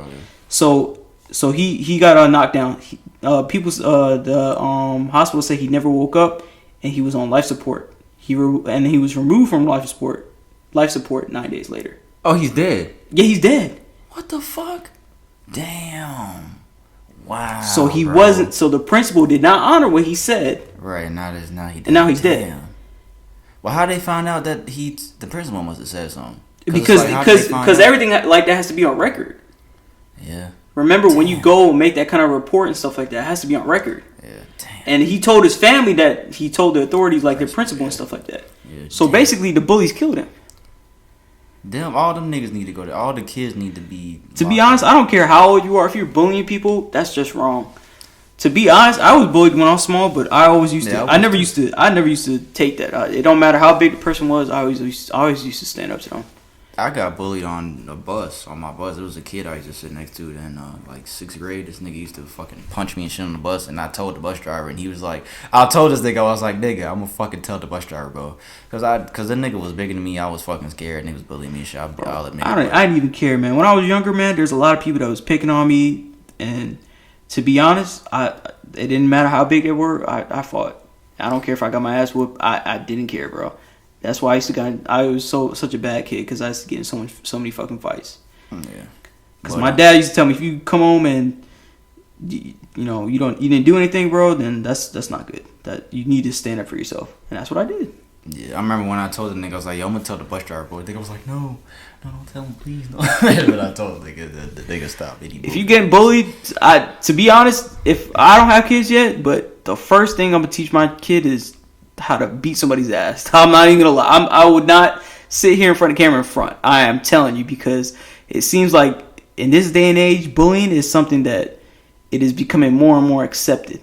So So he got knocked down. The hospital said he never woke up, and he was on life support. He was removed from life support 9 days later. Oh, he's dead. Yeah, he's dead. What the fuck? Damn. Wow. So he wasn't. So the principal did not honor what he said. Right. Now he dead. And now he's dead. Well, how they find out that the principal must have said something? Because everything like that has to be on record. Yeah. Remember when you go and make that kind of report and stuff like that, it has to be on record. Yeah. Damn. And he told his family that he told the authorities, like their principal and stuff like that. Yeah, so basically, the bullies killed him. All them niggas need to go there. All the kids need to be. To be honest, I don't care how old you are. If you're bullying people, that's just wrong. To be honest, I was bullied when I was small, but I always used to. I never used to take that. It don't matter how big the person was. I always used to stand up to them. I got bullied on my bus. It was a kid I used to sit next to in like 6th grade. This nigga used to fucking punch me and shit on the bus, and I told the bus driver, and he was like, I told this nigga, I was like, nigga, I'm gonna fucking tell the bus driver, bro, cause the nigga was bigger than me. I was fucking scared, and he was bullying me and shit. I'll admit. I didn't even care, man. When I was younger, man, there's a lot of people that was picking on me, and to be honest, it didn't matter how big they were. I fought. I don't care if I got my ass whooped. I didn't care, bro. That's why I was such a bad kid, because I used to get in so many fucking fights. Yeah. Because my dad used to tell me, if you come home and you didn't do anything, bro, then that's not good. That you need to stand up for yourself, and that's what I did. Yeah, I remember when I told the nigga, I was like, yo, I'm gonna tell the bus driver, boy. The nigga was like, no, don't tell him, please, no. But I told the nigga stop. If you getting bullied, to be honest, if I don't have kids yet, but the first thing I'm gonna teach my kid is how to beat somebody's ass. I'm not even gonna lie. I would not sit here in front of the camera in front. I am telling you, because it seems like in this day and age, bullying is something that it is becoming more and more accepted,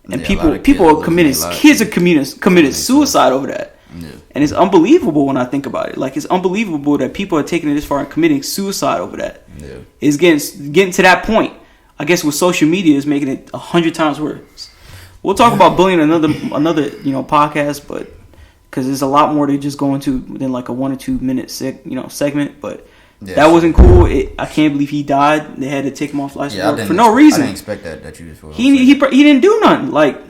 and people are committing. Kids are committed suicide over that. Yeah. And it's unbelievable when I think about it. Like, it's unbelievable that people are taking it this far and committing suicide over that. Yeah. It's getting to that point. I guess with social media, is making it 100 times worse. We'll talk about bullying another podcast, but because there's a lot more to just go into than like a 1 or 2 minute segment. But that wasn't cool. I can't believe he died. They had to take him off life support for no reason. I didn't expect that you just. He didn't do nothing. Like,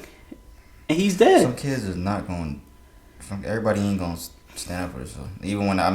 and he's dead. Some kids is not going. Everybody ain't gonna stand up for themselves. Even when I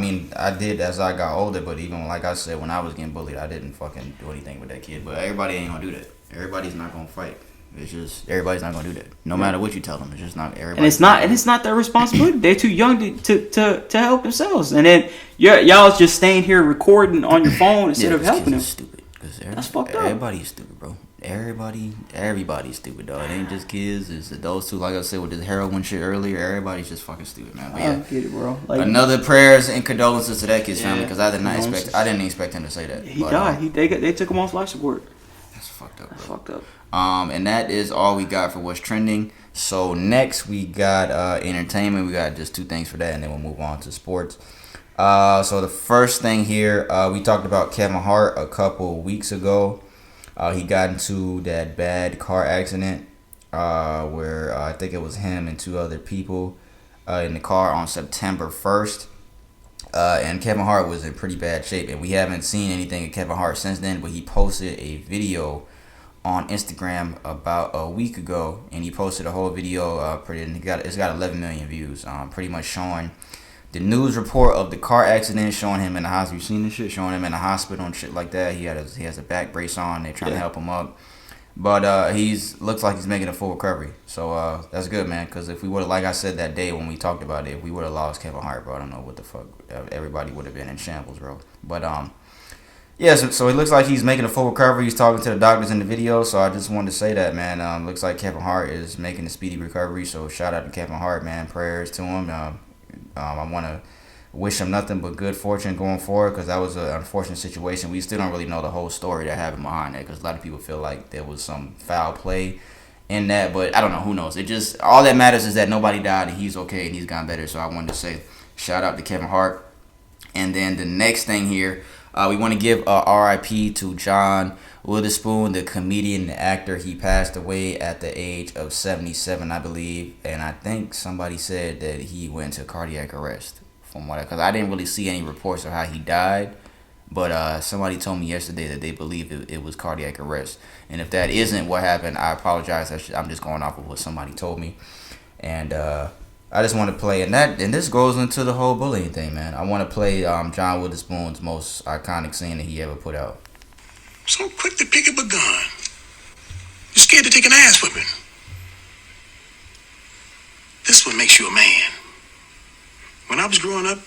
did as I got older. But even like I said, when I was getting bullied, I didn't fucking do anything with that kid. But everybody ain't gonna do that. Everybody's not gonna fight. It's just everybody's not gonna do that. No matter what you tell them, it's just not everybody. And it's not their responsibility. They're too young to help themselves. And then y'all just staying here recording on your phone instead of helping them. Stupid. That's fucked up. Everybody's stupid, bro. Everybody's stupid, dog. It ain't just kids. It's adults too. Like I said with this heroin shit earlier, everybody's just fucking stupid, man. But I get it, bro. Like, another prayers and condolences to that kid's family, because I didn't expect him to say that. He died. They took him off life support. That's fucked up. That's fucked up. And that is all we got for what's trending. So next we got entertainment. We got just 2 things for that, and then we'll move on to sports. So the first thing here, we talked about Kevin Hart a couple weeks ago. He got into that bad car accident where I think it was him and 2 other people in the car on September 1st. And Kevin Hart was in pretty bad shape, and we haven't seen anything of Kevin Hart since then, but he posted a video on Instagram about a week ago, and he posted a whole video. It's got 11 million views. Pretty much showing the news report of the car accident, showing him in the hospital. You seen this shit? Showing him in the hospital and shit like that. He has a back brace on. They're trying to help him up, but looks like he's making a full recovery. So that's good, man. Because if we would have, like I said that day when we talked about it, if we would have lost Kevin Hart, bro, I don't know what the fuck. Everybody would have been in shambles, bro. But yeah, so it looks like he's making a full recovery. He's talking to the doctors in the video, so I just wanted to say that, man. Looks like Kevin Hart is making a speedy recovery, so shout out to Kevin Hart, man. Prayers to him. I want to wish him nothing but good fortune going forward, because that was an unfortunate situation. We still don't really know the whole story that happened behind that, because a lot of people feel like there was some foul play in that, but I don't know. Who knows? All that matters is that nobody died, and he's okay, and he's gotten better, so I wanted to say shout out to Kevin Hart. And then the next thing here, we want to give RIP to John Witherspoon, the comedian, the actor. He passed away at the age of 77, I believe. And I think somebody said that he went to cardiac arrest, because I didn't really see any reports of how he died. But somebody told me yesterday that they believe it was cardiac arrest. And if that isn't what happened, I apologize. I'm just going off of what somebody told me. And I just want to play, and this goes into the whole bullying thing, man. I want to play John Witherspoon's most iconic scene that he ever put out. So quick to pick up a gun. You're scared to take an ass whipping. This is what makes you a man. When I was growing up,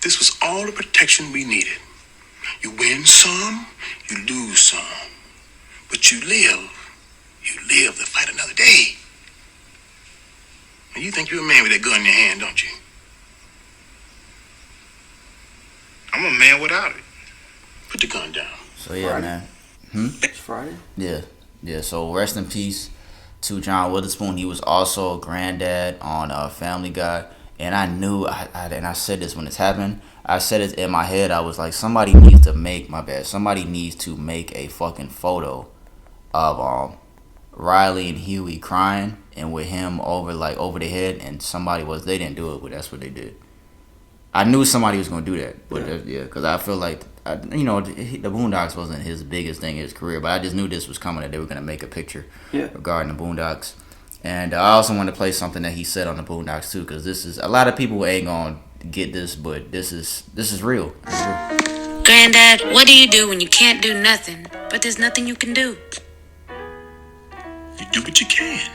this was all the protection we needed. You win some, you lose some. But you live to fight another day. And you think you're a man with that gun in your hand, don't you? I'm a man without it. Put the gun down. So yeah, Friday. Man. It's Friday? Yeah. So rest in peace to John Witherspoon. He was also a granddad on Family Guy. And I knew, and I said this when it's happened, I said it in my head, I was like, somebody needs to make a fucking photo of Riley and Huey crying and with him over the head, and they didn't do it, but that's what they did. I knew somebody was going to do that, but because I feel like, the Boondocks wasn't his biggest thing in his career, but I just knew this was coming, that they were going to make a picture regarding the Boondocks. And I also want to play something that he said on the Boondocks too, because this is, a lot of people ain't gonna get this, but this is real. Granddad, what do you do when you can't do nothing, but there's nothing you can do? You do what you can.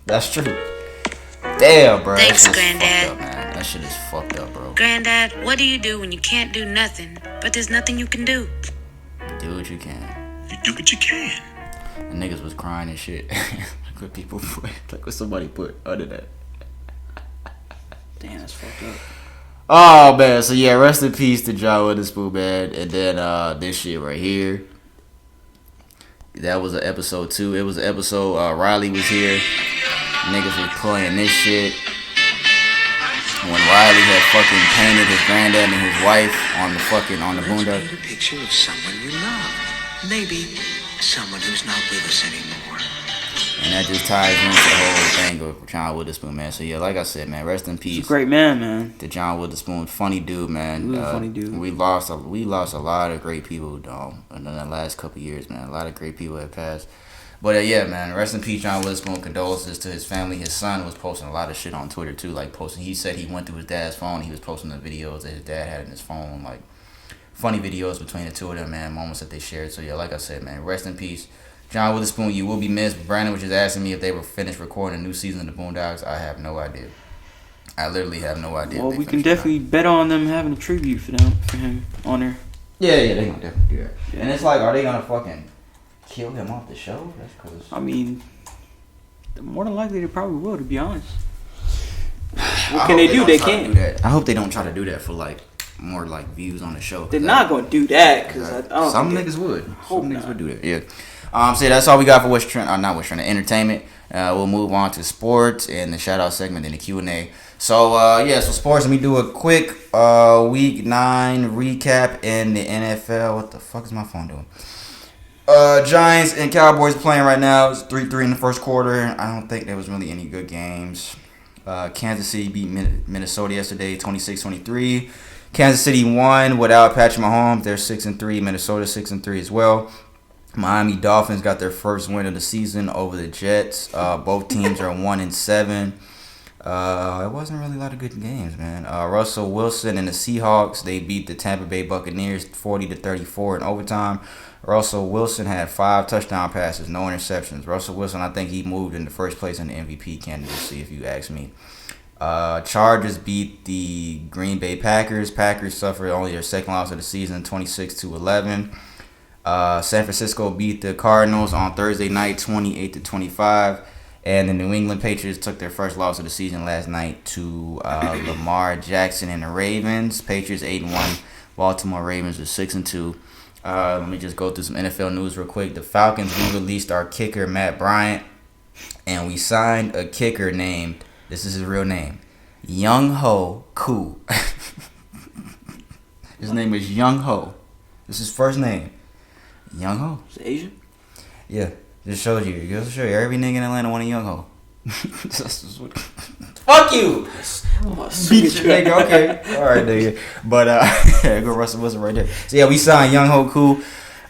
That's true. Damn, bro. Thanks, that Granddad. Fucked up, man. That shit is fucked up, bro. Granddad, what do you do when you can't do nothing, but there's nothing you can do? Do what you can. You do what you can. The niggas was crying and shit. What people put, like what somebody put under that. Damn, that's fucked up. Oh man, so yeah, rest in peace to John Witherspoon, man. And then this shit right here. That was an episode 2. It was an episode Riley was here. Niggas was playing this shit. When Riley had fucking painted his granddad and his wife on the boondock. Paint a picture of someone you love. Maybe someone who's not with us anymore. And that just ties into the whole thing of John Witherspoon, man. So yeah, like I said, man, rest in peace. He's a great man. To John Witherspoon, funny dude, man. Really funny dude. We lost a lot of great people, in the last couple of years, man. A lot of great people have passed. But yeah, man, rest in peace, John Witherspoon. Condolences to his family. His son was posting a lot of shit on Twitter too, he said he went through his dad's phone. He was posting the videos that his dad had in his phone, like funny videos between the two of them, man. Moments that they shared. So yeah, like I said, man, rest in peace. John Witherspoon, you will be missed. Brandon was just asking me if they were finished recording a new season of the Boondocks. I have no idea. I literally have no idea. Well, we can definitely bet on them having a tribute for him on there. Yeah, they're gonna definitely do that. Yeah. And it's like, are they gonna fucking kill him off the show? That's cause. I mean, more than likely they probably will. To be honest, what can they do? They can't. I hope they don't try to do that for like more like views on the show. They're not gonna do that because some niggas would. Some niggas would do that. Yeah. So that's all we got for entertainment. We'll move on to sports and the shout out segment and the Q&A. So so sports, let me do a quick week 9 recap in the NFL. What the fuck is my phone doing? Giants and Cowboys playing right now. It's 3-3 in the first quarter. I don't think there was really any good games. Kansas City beat Minnesota yesterday 26-23. Kansas City won without Patrick Mahomes. They're 6-3. Minnesota 6-3 as well. Miami Dolphins got their first win of the season over the Jets. Both teams are 1-7. It wasn't really a lot of good games, man. Russell Wilson and the Seahawks, they beat the Tampa Bay Buccaneers 40-34 in overtime. Russell Wilson had 5 touchdown passes, no interceptions. Russell Wilson, I think he moved into first place in the MVP candidacy, if you ask me. Chargers beat the Green Bay Packers. Packers suffered only their second loss of the season, 26-11. San Francisco beat the Cardinals on Thursday night, 28-25. And the New England Patriots took their first loss of the season last night to Lamar Jackson and the Ravens. Patriots 8-1. Baltimore Ravens are 6-2. Let me just go through some NFL news real quick. The Falcons, we released our kicker, Matt Bryant. And we signed a kicker named, this is his real name, Young Ho Koo. His name is Young Ho. This is his first name. Young Ho. Is it Asian? Yeah. Just shows you. Every nigga in Atlanta want a Young Ho. Fuck you! Beat your nigga, okay. All right, nigga. But, go Russell Wilson right there. So, yeah, we signed Young Hoku.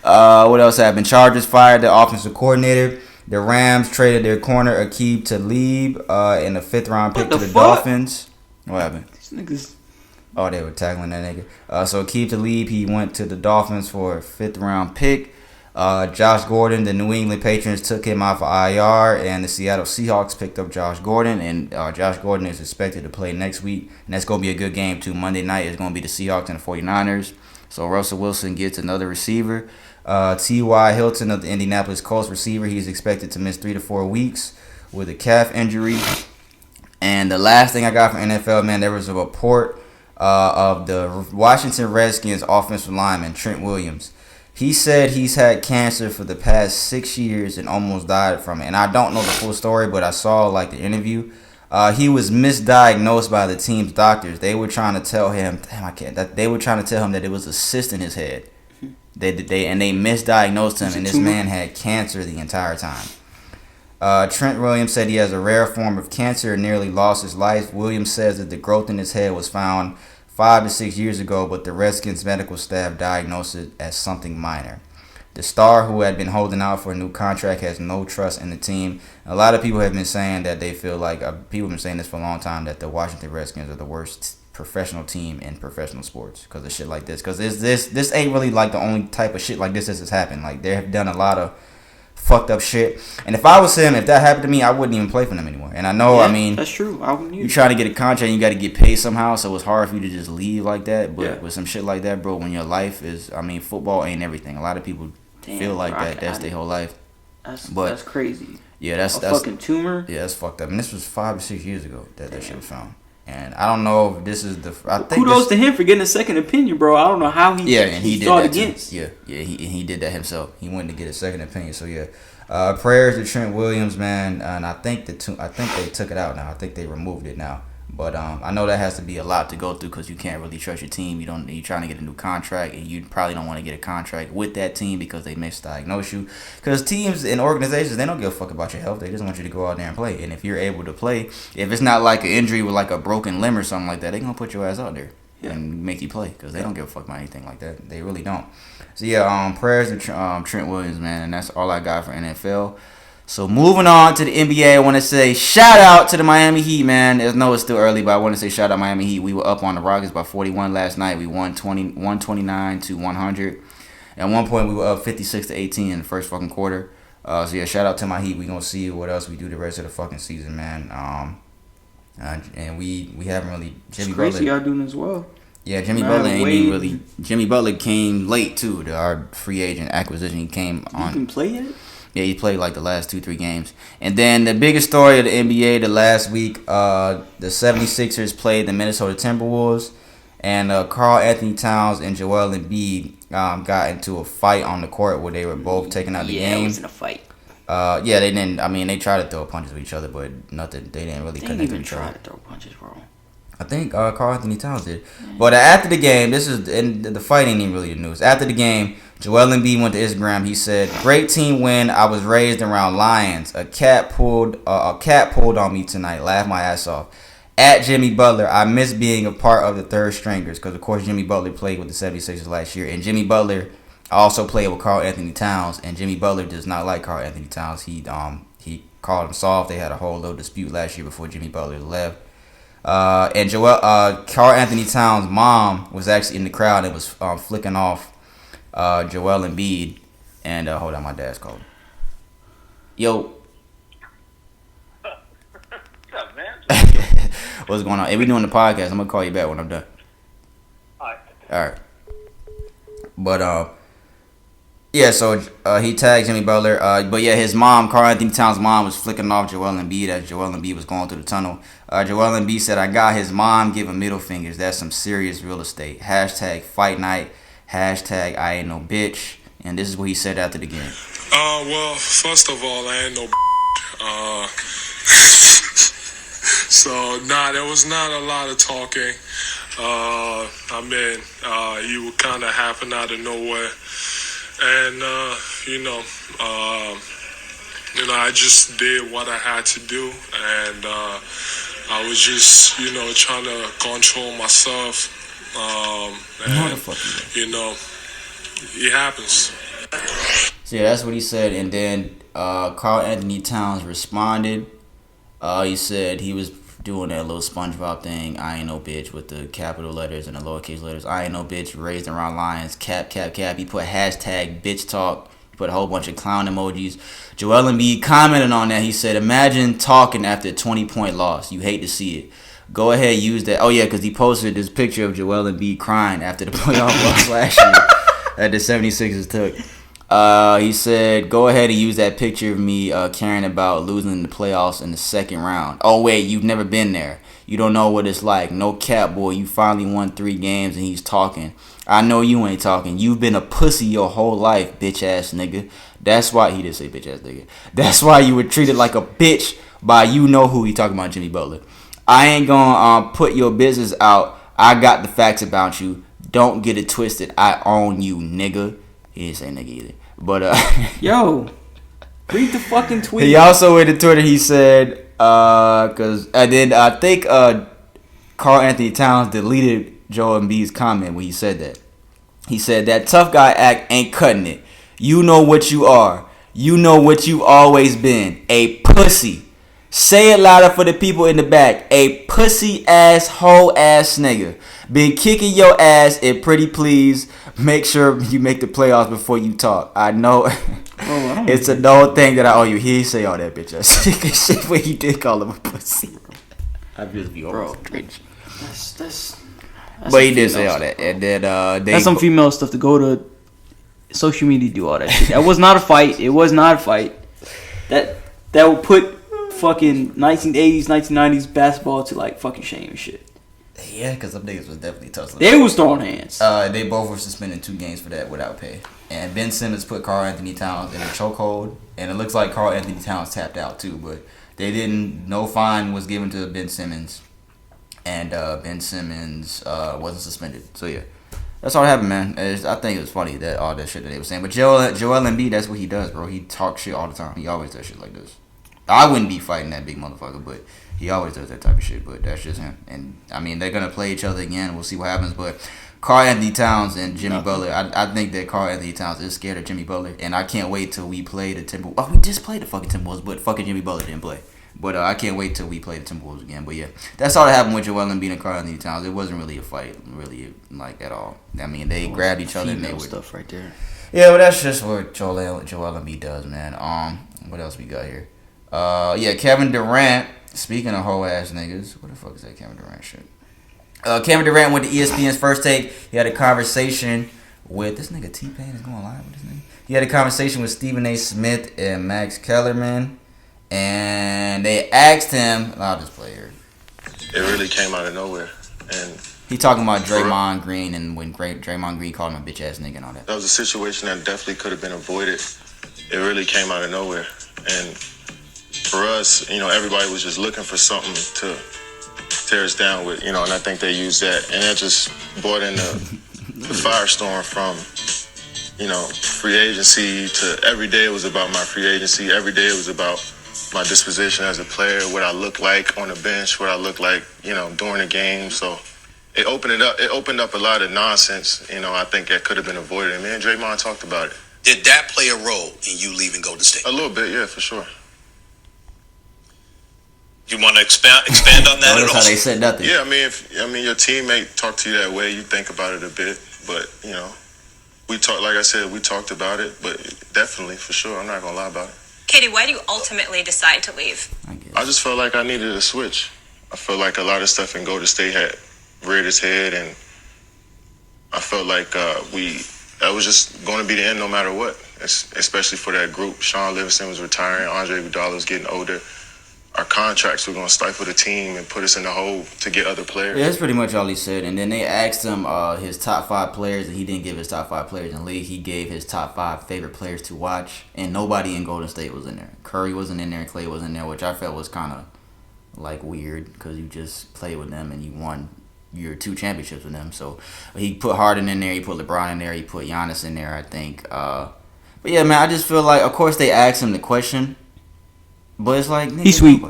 What else happened? Chargers fired the offensive coordinator. The Rams traded their corner Aqib Talib in the 5th round pick to the Dolphins. What happened? These niggas. Oh, they were tackling that nigga. So Aqib Talib, he went to the Dolphins for a 5th round pick. Josh Gordon, the New England Patriots took him off of IR, and the Seattle Seahawks picked up Josh Gordon, and Josh Gordon is expected to play next week, and that's going to be a good game too. Monday night is going to be the Seahawks and the 49ers. So Russell Wilson gets another receiver. T.Y. Hilton of the Indianapolis Colts receiver, he's expected to miss 3 to 4 weeks with a calf injury. And the last thing I got from NFL, man, there was a report of the Washington Redskins offensive lineman, Trent Williams. He said he's had cancer for the past 6 years and almost died from it. And I don't know the full story, but I saw like the interview. He was misdiagnosed by the team's doctors. They were trying to tell him, they were trying to tell him that it was a cyst in his head. They misdiagnosed him, and this man had cancer the entire time. Trent Williams said he has a rare form of cancer and nearly lost his life. Williams says that the growth in his head was found 5 to 6 years ago, but the Redskins medical staff diagnosed it as something minor. The star, who had been holding out for a new contract, has no trust in the team. A lot of people have been saying that they feel like, people have been saying this for a long time, that the Washington Redskins are the worst professional team in professional sports because of shit like this. Because this ain't really like the only type of shit like this has happened. Like, they have done a lot of fucked up shit. And if I was him, if that happened to me, I wouldn't even play for them anymore. And I know, Yeah, I mean, that's true. I wouldn't. You trying to get a contract, you got to get paid somehow, so it's hard for you to just leave like that. But with some shit like that, bro, when your life is, I mean, football ain't everything. A lot of people feel like bro, that's their whole life. That's crazy. Yeah, that's fucking tumor. Yeah, that's fucked up. And this was 5 or 6 years ago that shit was found. And I don't know if this is the. Kudos to him for getting a second opinion, bro. I don't know how he. Yeah, and he did fought that against. He did that himself. He went to get a second opinion. So yeah, prayers to Trent Williams, man. And I think they took it out now. I think they removed it now. But I know that has to be a lot to go through because you can't really trust your team. You're trying to get a new contract, and you probably don't want to get a contract with that team because they misdiagnose you. Because teams and organizations, they don't give a fuck about your health. They just want you to go out there and play. And if you're able to play, if it's not like an injury with like a broken limb or something like that, they're gonna put your ass out there and make you play because they don't give a fuck about anything like that. They really don't. So yeah, prayers to Trent Williams, man, and that's all I got for NFL. So moving on to the NBA, I want to say shout out to the Miami Heat, man. I know it's still early, but I want to say shout out Miami Heat. We were up on the Rockets by 41 last night. We won 129 to 100. At one point, we were up 56 to 18 in the first fucking quarter. So yeah, shout out to my Heat. We gonna see what else we do the rest of the fucking season, man. And we haven't really. Jimmy Butler, y'all doing as well. Yeah, Jimmy Butler ain't even really. Jimmy Butler came late too to our free agent acquisition. He came on. You can play yet? Yeah, he played like the last 2-3 games. And then the biggest story of the NBA the last week, the 76ers played the Minnesota Timberwolves. And Karl Anthony Towns and Joel Embiid got into a fight on the court where they were both taking out the game. Yeah, it was in a fight. Yeah, they didn't. I mean, they tried to throw punches with each other, but nothing. They didn't really connect with each other. They didn't even try to throw punches, bro. I think Karl Anthony Towns did. But after the game, and the fight ain't even really the news. After the game, Joel Embiid went to Instagram. He said, "Great team win. I was raised around lions. A cat pulled on me tonight. Laughed my ass off. At Jimmy Butler, I miss being a part of the third stringers because, of course, Jimmy Butler played with the 76ers last year. And Jimmy Butler also played with Karl Anthony Towns. And Jimmy Butler does not like Karl Anthony Towns. He called him soft. They had a whole little dispute last year before Jimmy Butler left. And Karl Anthony Towns' mom was actually in the crowd and was flicking off Joel Embiid. And hold on, my dad's calling. Yo. What's up, man? What's going on? Hey, we doing the podcast. I'm gonna call you back when I'm done. All right. But yeah. So he tagged Jimmy Butler. But yeah, his mom, Karl Anthony Towns' mom, was flicking off Joel Embiid as Joel Embiid was going through the tunnel. Joel Embiid said, "I got his mom giving middle fingers. That's some serious real estate. Hashtag fight night. Hashtag I ain't no bitch." And this is what he said after the game. Well, first of all, I ain't no So, there was not a lot of talking. You were kind of happening out of nowhere. And, I just did what I had to do. And, I was just, trying to control myself. And, it happens. So yeah, that's what he said. And then Karl Anthony Towns responded. He said he was doing that little SpongeBob thing. I ain't no bitch with the capital letters and the lowercase letters. I ain't no bitch raised around lions. Cap, cap, cap. He put hashtag bitch talk. He put a whole bunch of clown emojis. Joel Embiid commented on that. He said, imagine talking after a 20-point loss. You hate to see it. Go ahead, use that. Oh yeah, because he posted this picture of Joel Embiid crying after the playoff loss last year that the 76ers took. He said, go ahead and use that picture of me caring about losing the playoffs in the second round. Oh, wait, you've never been there. You don't know what it's like. No cap, boy. You finally won 3 games and he's talking. I know you ain't talking. You've been a pussy your whole life, bitch-ass nigga. That's why, he didn't say bitch-ass nigga. That's why you were treated like a bitch by you-know-who. He talking about Jimmy Butler. I ain't gonna put your business out. I got the facts about you. Don't get it twisted. I own you, nigga. He didn't say nigga either. But yo, read the fucking tweet. He also went to Twitter. He said, because then I think Karl Anthony Towns deleted Joel Embiid's comment when he said that. He said that tough guy act ain't cutting it. You know what you are. You know what you always been. A pussy. Say it louder for the people in the back. A pussy ass hoe ass nigga. Been kicking your ass and pretty please. Make sure you make the playoffs before you talk. I know it's a no thing that I owe you. He ain't say all that bitch ass shit when he did call him a pussy. I just be over. That's but he did say all that, and then that's some female stuff to go to social media to do all that shit. That was not a fight. It was not a fight. That would put fucking 1980s, 1990s basketball to like fucking shame and shit. Yeah, because them niggas was definitely tussling. They was throwing hands. They both were suspended 2 games for that without pay. And Ben Simmons put Karl Anthony Towns in a chokehold, and it looks like Karl Anthony Towns tapped out too. But they didn't. No fine was given to Ben Simmons, and Ben Simmons wasn't suspended. So yeah, that's all that happened, man. I think it was funny that all that shit that they were saying. But Joel Embiid, that's what he does, bro. He talks shit all the time. He always does shit like this. I wouldn't be fighting that big motherfucker, but he always does that type of shit. But that's just him. And I mean, they're gonna play each other again. We'll see what happens. But Karl Anthony Towns and Jimmy Butler, I think that Karl Anthony Towns is scared of Jimmy Butler, and I can't wait till we play the Timberwolves. Oh, we just played the fucking Timberwolves, but fucking Jimmy Butler didn't play. But I can't wait till we play the Timberwolves again. But yeah, that's all that happened with Joel Embiid and Karl Anthony Towns. It wasn't really a fight, really, like at all. I mean, they grabbed each other and they were stuff right there. Yeah, but that's just what Joel Embiid does, man. What else we got here? Yeah, Kevin Durant. Speaking of hoe ass niggas, what the fuck is that Kevin Durant shit? Kevin Durant went to ESPN's First Take. He had a conversation with this nigga T-Pain is going live with this nigga. He had a conversation with Stephen A. Smith and Max Kellerman, and they asked him. I'll just play here. It really came out of nowhere, and he talking about Draymond Green and when Draymond Green called him a bitch ass nigga and all that. That was a situation that definitely could have been avoided. It really came out of nowhere, and for us, everybody was just looking for something to tear us down with, and I think they used that, and that just brought in the firestorm from, free agency to every day it was about my free agency. Every day it was about my disposition as a player, what I look like on the bench, what I look like, during the game. So it opened up a lot of nonsense, I think that could have been avoided. And me and Draymond talked about it. Did that play a role in you leaving Golden State? A little bit, yeah, for sure. You want to expand on that? Notice how they said nothing. Yeah, I mean, your teammate talked to you that way. You think about it a bit, but we talked. Like I said, we talked about it, but definitely, for sure, I'm not gonna lie about it. Katie, why do you ultimately decide to leave? I just felt like I needed a switch. I felt like a lot of stuff in Golden State had reared its head, and I felt like that was just going to be the end no matter what. Especially for that group. Sean Livingston was retiring. Andre Iguodala was getting older. Our contracts were going to stifle the team and put us in the hole to get other players. Yeah, that's pretty much all he said. And then they asked him his top 5 players, and he didn't give his top 5 players in the league. He gave his top 5 favorite players to watch, and nobody in Golden State was in there. Curry wasn't in there, and Clay wasn't in there, which I felt was kind of like weird because you just played with them and you won your 2 championships with them. So he put Harden in there, he put LeBron in there, he put Giannis in there, I think. But yeah, man, I just feel like, of course, they asked him the question. But it's like, nigga, he's sweet.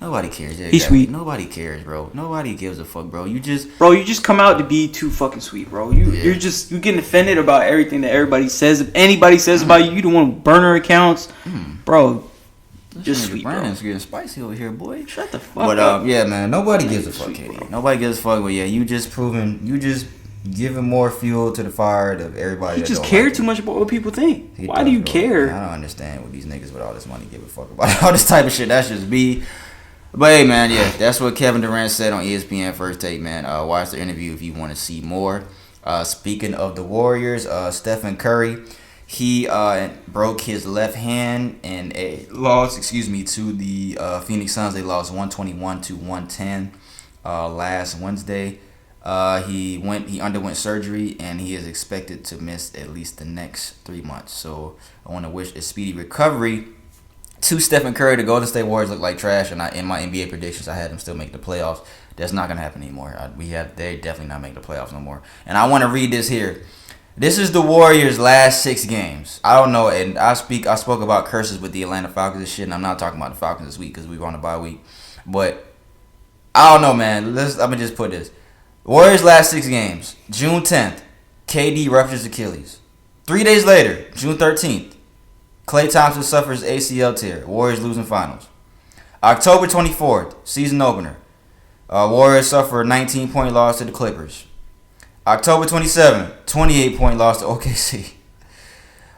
Nobody cares. Yeah, He's sweet. Nobody cares, bro. Nobody gives a fuck, bro. You just come out to be too fucking sweet, bro. You're getting offended about everything that everybody says. If anybody says about you, you don't want to burner accounts, bro. Just sweet, Brandon's bro. getting spicy over here, boy. Shut the fuck up. up. Yeah, man. Nobody gives a fuck, Katie. Bro. Nobody gives a fuck. But yeah, you just giving more fuel to the fire of everybody. You just care too much about what people think. Why do you care? I don't understand what these niggas with all this money give a fuck about all this type of shit. That's just me. But hey, man, yeah, that's what Kevin Durant said on ESPN First Take, man. Watch the interview if you want to see more. Speaking of the Warriors, Stephen Curry, he broke his left hand in a loss, to the Phoenix Suns. They lost 121-110 last Wednesday. He underwent surgery, and he is expected to miss at least the next 3 months. So I want to wish a speedy recovery to Stephen Curry. The Golden State Warriors look like trash, and in my NBA predictions, I had them still make the playoffs. That's not gonna happen anymore. They're definitely not making the playoffs no more. And I want to read this here. This is the Warriors' last 6 games. I don't know, and I spoke about curses with the Atlanta Falcons and shit, and I'm not talking about the Falcons this week because we were on a bye week. But I don't know, man. Let me just put this. Warriors' last 6 games. June 10th, KD ruptures Achilles. 3 days later, June 13th. Klay Thompson suffers ACL tear. Warriors losing finals. October 24th, season opener. Warriors suffer a 19-point loss to the Clippers. October 27th, 28-point loss to OKC.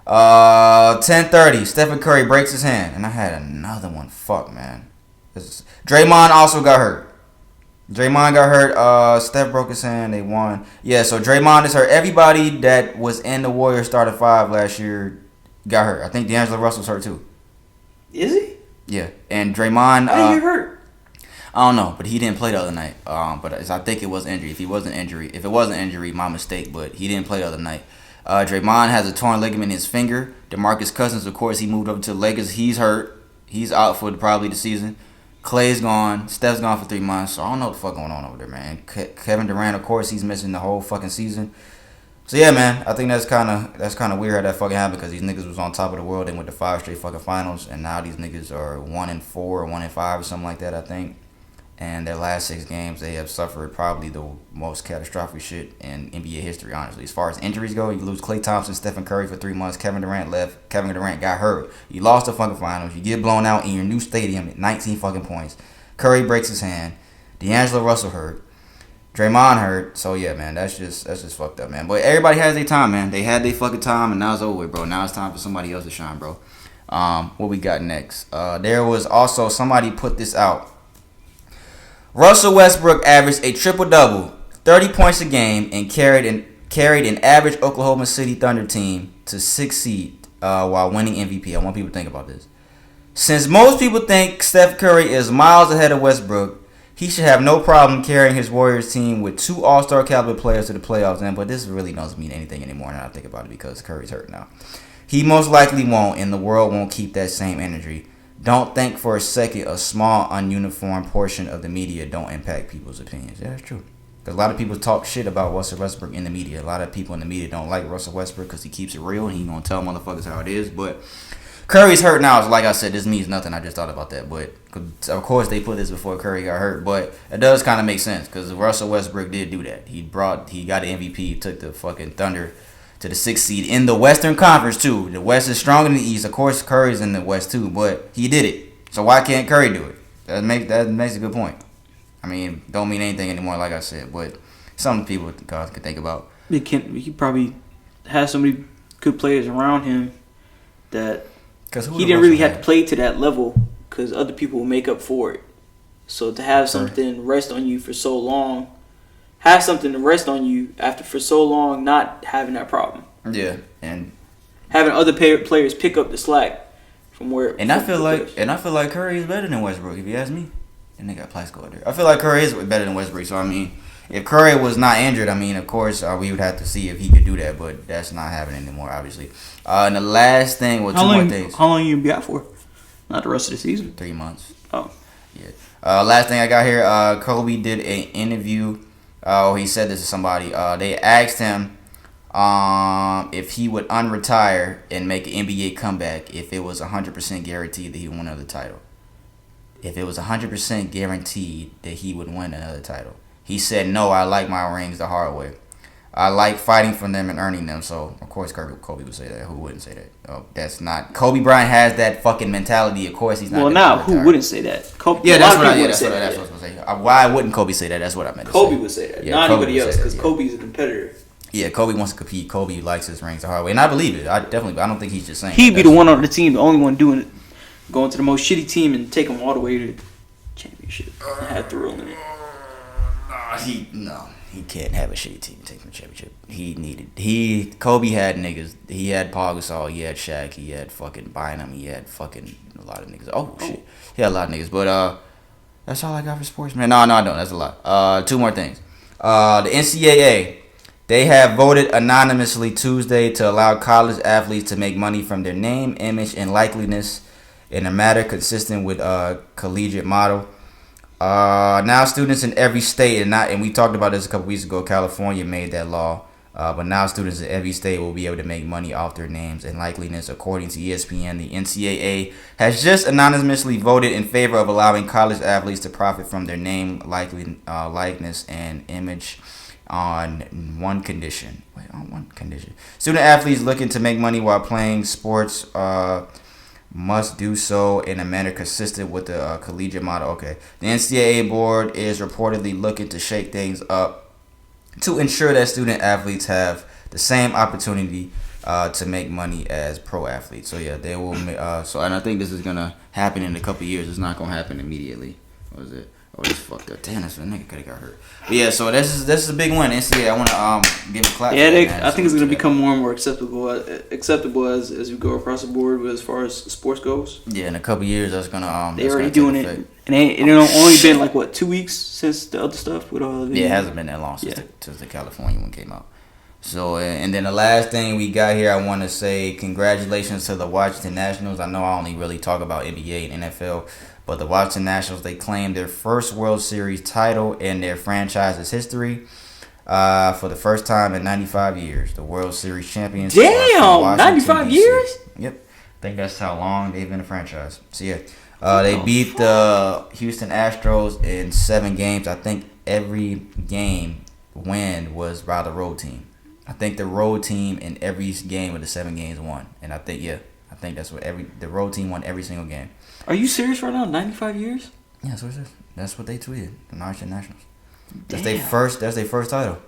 10:30, Stephen Curry breaks his hand. And I had another one. Fuck, man. Draymond also got hurt. Steph broke his hand. They won. Yeah, so Draymond is hurt. Everybody that was in the Warriors starting 5 last year got hurt. I think D'Angelo Russell's hurt too. Is he? Yeah, and Draymond. How did he get hurt? I don't know, but he didn't play the other night. But I think it was injury. If it wasn't injury, my mistake. But he didn't play the other night. Draymond has a torn ligament in his finger. DeMarcus Cousins, of course, he moved over to the Lakers. He's hurt. He's out for probably the season. Clay's gone. Steph's gone for 3 months. So I don't know what the fuck going on over there, man. Kevin Durant, of course, he's missing the whole fucking season. So yeah, man, I think that's kind of weird how that fucking happened because these niggas was on top of the world and went to 5 straight fucking finals, and now these niggas are 1-4 or 1-5 or something like that, I think. And their last 6 games, they have suffered probably the most catastrophic shit in NBA history, honestly. As far as injuries go, you lose Klay Thompson, Stephen Curry for 3 months. Kevin Durant left. Kevin Durant got hurt. You lost the fucking finals. You get blown out in your new stadium at 19 fucking points. Curry breaks his hand. D'Angelo Russell hurt. Draymond hurt. So yeah, man, that's just fucked up, man. But everybody has their time, man. They had their fucking time, and now it's over with, bro. Now it's time for somebody else to shine, bro. What we got next? There was also somebody put this out. Russell Westbrook averaged a triple-double, 30 points a game, and carried an average Oklahoma City Thunder team to 6th seed while winning MVP. I want people to think about this. Since most people think Steph Curry is miles ahead of Westbrook, he should have no problem carrying his Warriors team with 2 All-Star caliber players to the playoffs. But this really doesn't mean anything anymore now I think about it because Curry's hurt now. He most likely won't, and the world won't keep that same energy. Don't think for a second a small, ununiform portion of the media don't impact people's opinions. Yeah, that's true. Because a lot of people talk shit about Russell Westbrook in the media. A lot of people in the media don't like Russell Westbrook because he keeps it real and he's going to tell motherfuckers how it is. But Curry's hurt now. So like I said, this means nothing. I just thought about that. But of course they put this before Curry got hurt. But it does kind of make sense because Russell Westbrook did do that. He got an MVP, took the fucking Thunder to the 6th seed in the Western Conference too. The West is stronger than the East. Of course, Curry's in the West too, but he did it. So why can't Curry do it? That makes a good point. I mean, don't mean anything anymore, like I said, but some people guys could think about. He probably has so many good players around him that he didn't really have to play to that level because other people will make up for it. So to have something rest on you for so long. Have something to rest on you after for so long not having that problem. Yeah, and having other players pick up the slack from where. And I feel like Curry is better than Westbrook. If you ask me, and they got Plaxico there. I feel like Curry is better than Westbrook. So I mean, if Curry was not injured, I mean, of course we would have to see if he could do that. But that's not happening anymore, obviously. And the last thing, two more things. How long you be out for? Not the rest of the season. 3 months. Oh, yeah. Last thing I got here. Kobe did an interview. He said this to somebody. They asked him if he would unretire and make an NBA comeback if it was 100% guaranteed that he would win another title. if it was 100% guaranteed that he would win another title. He said, "No, I like my rings the hard way. I like fighting for them and earning them." So, of course, Kobe would say that. Who wouldn't say that? Oh, that's not... Kobe Bryant has that fucking mentality. Of course, he's not... Well, now, who wouldn't say that? Kobe, yeah, that's what I was going to say. Why wouldn't Kobe say that? That's what I meant to say. Kobe would say that. Not anybody else, because Kobe's a competitor. Yeah, Kobe wants to compete. Kobe likes his rings the hard way. And I believe it. I don't think he's just saying He'd be the one on the team, the only one doing it. Going to the most shitty team and take them all the way to the championship. I had to roll in it. He can't have a shitty team and take him to the championship. Kobe had niggas. He had Paul Gasol. He had Shaq. He had fucking Bynum. He had fucking a lot of niggas. Oh, shit. He had a lot of niggas. But that's all I got for sports, man. No, that's a lot. Two more things. The NCAA, they have voted anonymously Tuesday to allow college athletes to make money from their name, image, and likeliness in a matter consistent with collegiate model. Now students in every state, and we talked about this a couple weeks ago, California made that law, but now students in every state will be able to make money off their names and likeliness. According to ESPN, the NCAA has just anonymously voted in favor of allowing college athletes to profit from their name, likeness, and image on one condition. Student athletes looking to make money while playing sports must do so in a manner consistent with the collegiate model. Okay. The NCAA board is reportedly looking to shake things up to ensure that student athletes have the same opportunity to make money as pro athletes. So yeah, they will. And I think this is gonna happen in a couple of years. It's not gonna happen immediately. What is it? Oh, this fucked up. Damn, this nigga could have got hurt. But yeah, so this is a big win. NCAA, I want to give a clap. Yeah, I think it's gonna become more and more acceptable as we go across the board as far as sports goes. Yeah, in a couple of years, that's gonna they're already doing it, and it only been like what 2 weeks since the other stuff with all the. Yeah, it hasn't been that long since the California one came out. So, and then the last thing we got here, I want to say congratulations to the Washington Nationals. I know I only really talk about NBA and NFL. But the Washington Nationals, they claimed their first World Series title in their franchise's history for the first time in 95 years. The World Series champions. Damn, 95 years? Yep. I think that's how long they've been a franchise. So, yeah. They beat the Houston Astros in 7 games. I think every game win was by the road team. I think the road team in every game of the 7 games won. And I think that's what the road team won every single game. Are you serious right now? 95 years? Yeah, that's what it is. That's what they tweeted. The Washington Nationals. That's their first title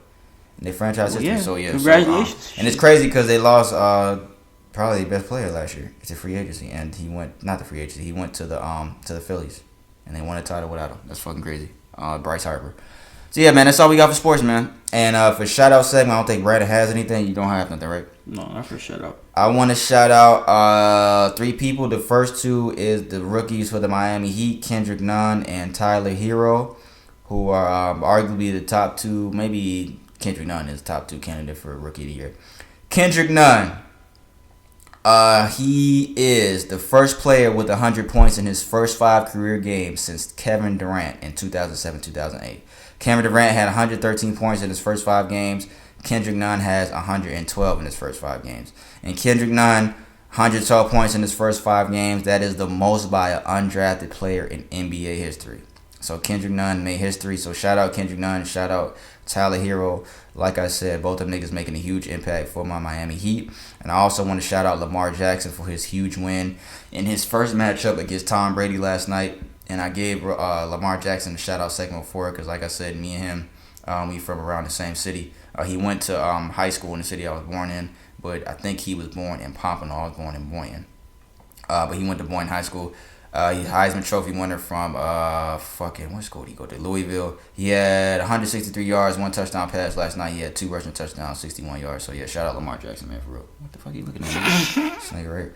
in their franchise history. Yeah. So yeah, congratulations. And it's crazy because they lost probably the best player last year. It's a free agency, and he went not the free agency. He went to the Phillies, and they won a title without him. That's fucking crazy. Bryce Harper. So yeah, man, that's all we got for sports, man. And for Shoutout segment, I don't think Brandon has anything. You don't have nothing, right? No, not for Shoutout. I want to shout out 3 people. The first 2 is the rookies for the Miami Heat, Kendrick Nunn and Tyler Hero, who are arguably the top 2. Maybe Kendrick Nunn is top 2 candidate for Rookie of the Year. Kendrick Nunn, he is the first player with 100 points in his first 5 career games since Kevin Durant in 2007-2008. Kevin Durant had 113 points in his first 5 games. Kendrick Nunn has 112 in his first 5 games. And Kendrick Nunn, 112 points in his first 5 games. That is the most by an undrafted player in NBA history. So Kendrick Nunn made history. So shout out Kendrick Nunn. Shout out Tyler Hero. Like I said, both of them niggas making a huge impact for my Miami Heat. And I also want to shout out Lamar Jackson for his huge win in his first matchup against Tom Brady last night. And I gave Lamar Jackson a shout out segment before because, like I said, me and him, we from around the same city. He went to high school in the city I was born in, but I think he was born in Pompano. I was born in Boynton. But he went to Boynton High School. He's Heisman Trophy winner from what school did he go to? Louisville. He had 163 yards, 1 touchdown pass last night. He had 2 rushing touchdowns, 61 yards. So yeah, shout out Lamar Jackson, man, for real. What the fuck are you looking at? This nigga right.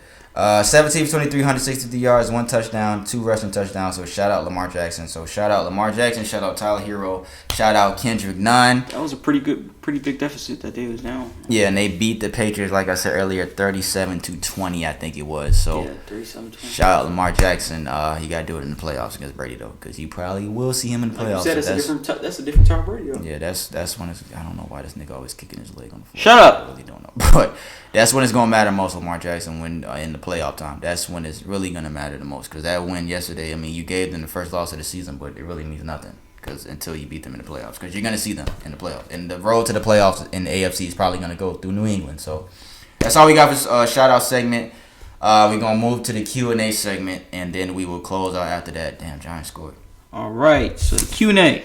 17 for 23, 163 yards, 1 touchdown, 2 rushing touchdowns. So shout out Lamar Jackson. So shout out Lamar Jackson. Shout out Tyler Hero. Shout out Kendrick Nunn. That was a pretty big deficit that they was down. Yeah, and they beat the Patriots, like I said earlier, 37-20, I think it was. So yeah, 37-20. Shout out Lamar Jackson. He got to do it in the playoffs against Brady though, because you probably will see him in the playoffs. Like you said, that's a different Tom Brady though. Yeah, that's when it's. I don't know why this nigga always kicking his leg on the floor. Shut up. I really don't know, but that's when it's gonna matter most. Lamar Jackson when in the playoff time. That's when it's really gonna matter the most. Because that win yesterday, I mean, you gave them the first loss of the season, but it really means nothing. Because until you beat them in the playoffs, because you're gonna see them in the playoffs, and the road to the playoffs in the AFC is probably gonna go through New England. So that's all we got for shout out segment. We're gonna move to the Q&A segment, and then we will close out after that. Damn, Giants scored. All right, so the Q&A.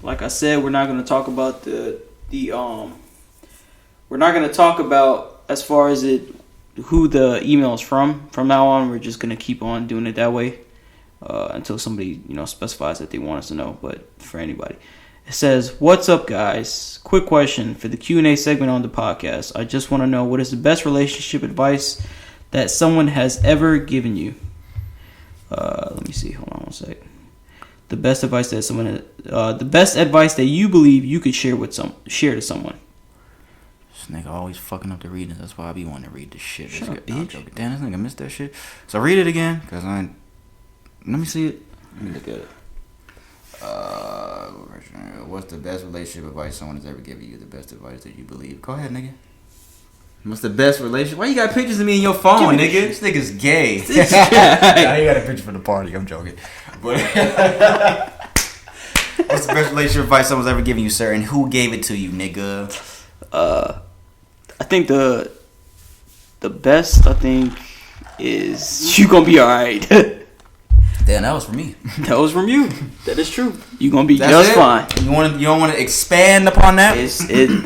Like I said, we're not gonna talk about we're not gonna talk about as far as who the email is from. From now on, we're just gonna keep on doing it that way. Until somebody, specifies that they want us to know. But for anybody, it says, "What's up, guys? Quick question for the Q&A segment on the podcast. I just want to know, what is the best relationship advice that someone has ever given you?" Let me see. Hold on one sec. The best advice that the best advice that you believe you could share to someone. This nigga always fucking up the readings. That's why I be wanting to read this shit. Shut up, bitch. Damn, this nigga missed that shit. So read it again, cause let me see it. Let me look at it. What's the best relationship advice someone has ever given you? The best advice that you believe. Go ahead, nigga. What's the best relationship? Why you got pictures of me in your phone, nigga? This nigga's gay. Nah, you got a picture for the party. I'm joking. But what's the best relationship advice someone's ever given you, sir? And who gave it to you, nigga? I think the best is you gonna be alright. Damn, that was for me. That was from you. That is true. You gonna be just fine. You don't want to expand upon that?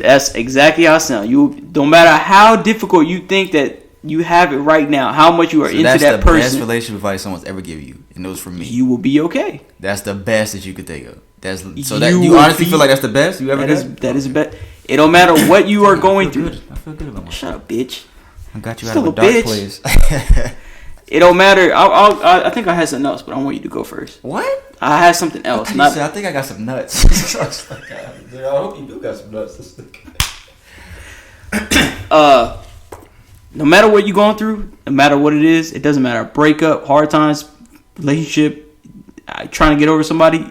That's exactly how it sounds. You don't matter how difficult you think that you have it right now, how much you are into that person. That's the best relationship advice someone's ever given you, and it was from me. You will be okay. That's the best that you could think of. You honestly feel like that's the best you ever did? That is the best. It don't matter what you are going through. I feel good about myself. Shut up, bitch. I got you out of a dark place. It don't matter. I think I had something else, but I want you to go first. What? I had something else. I think I got some nuts. I hope you do got some nuts. No matter what you're going through, no matter what it is, it doesn't matter. Breakup, hard times, relationship, trying to get over somebody,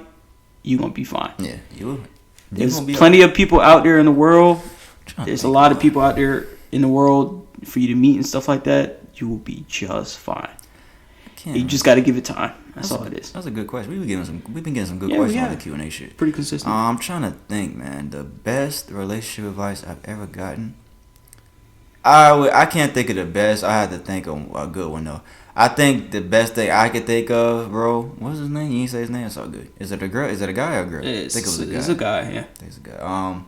you're going to be fine. Yeah, There's plenty of people out there in the world. There's a lot of people out there in the world for you to meet and stuff like that. You will be just fine. You just got to give it time. That's all it is. That's a good question. We've been getting some good questions on the Q&A shit. Pretty consistent. I'm trying to think, man. The best relationship advice I've ever gotten. I can't think of the best. I had to think of a good one though. I think the best thing I could think of, bro. What's his name? You didn't say his name. It's all good. Is it a girl? Is it a guy or a girl? It's, I think it was a guy. It's a guy. Yeah. I think it's a guy.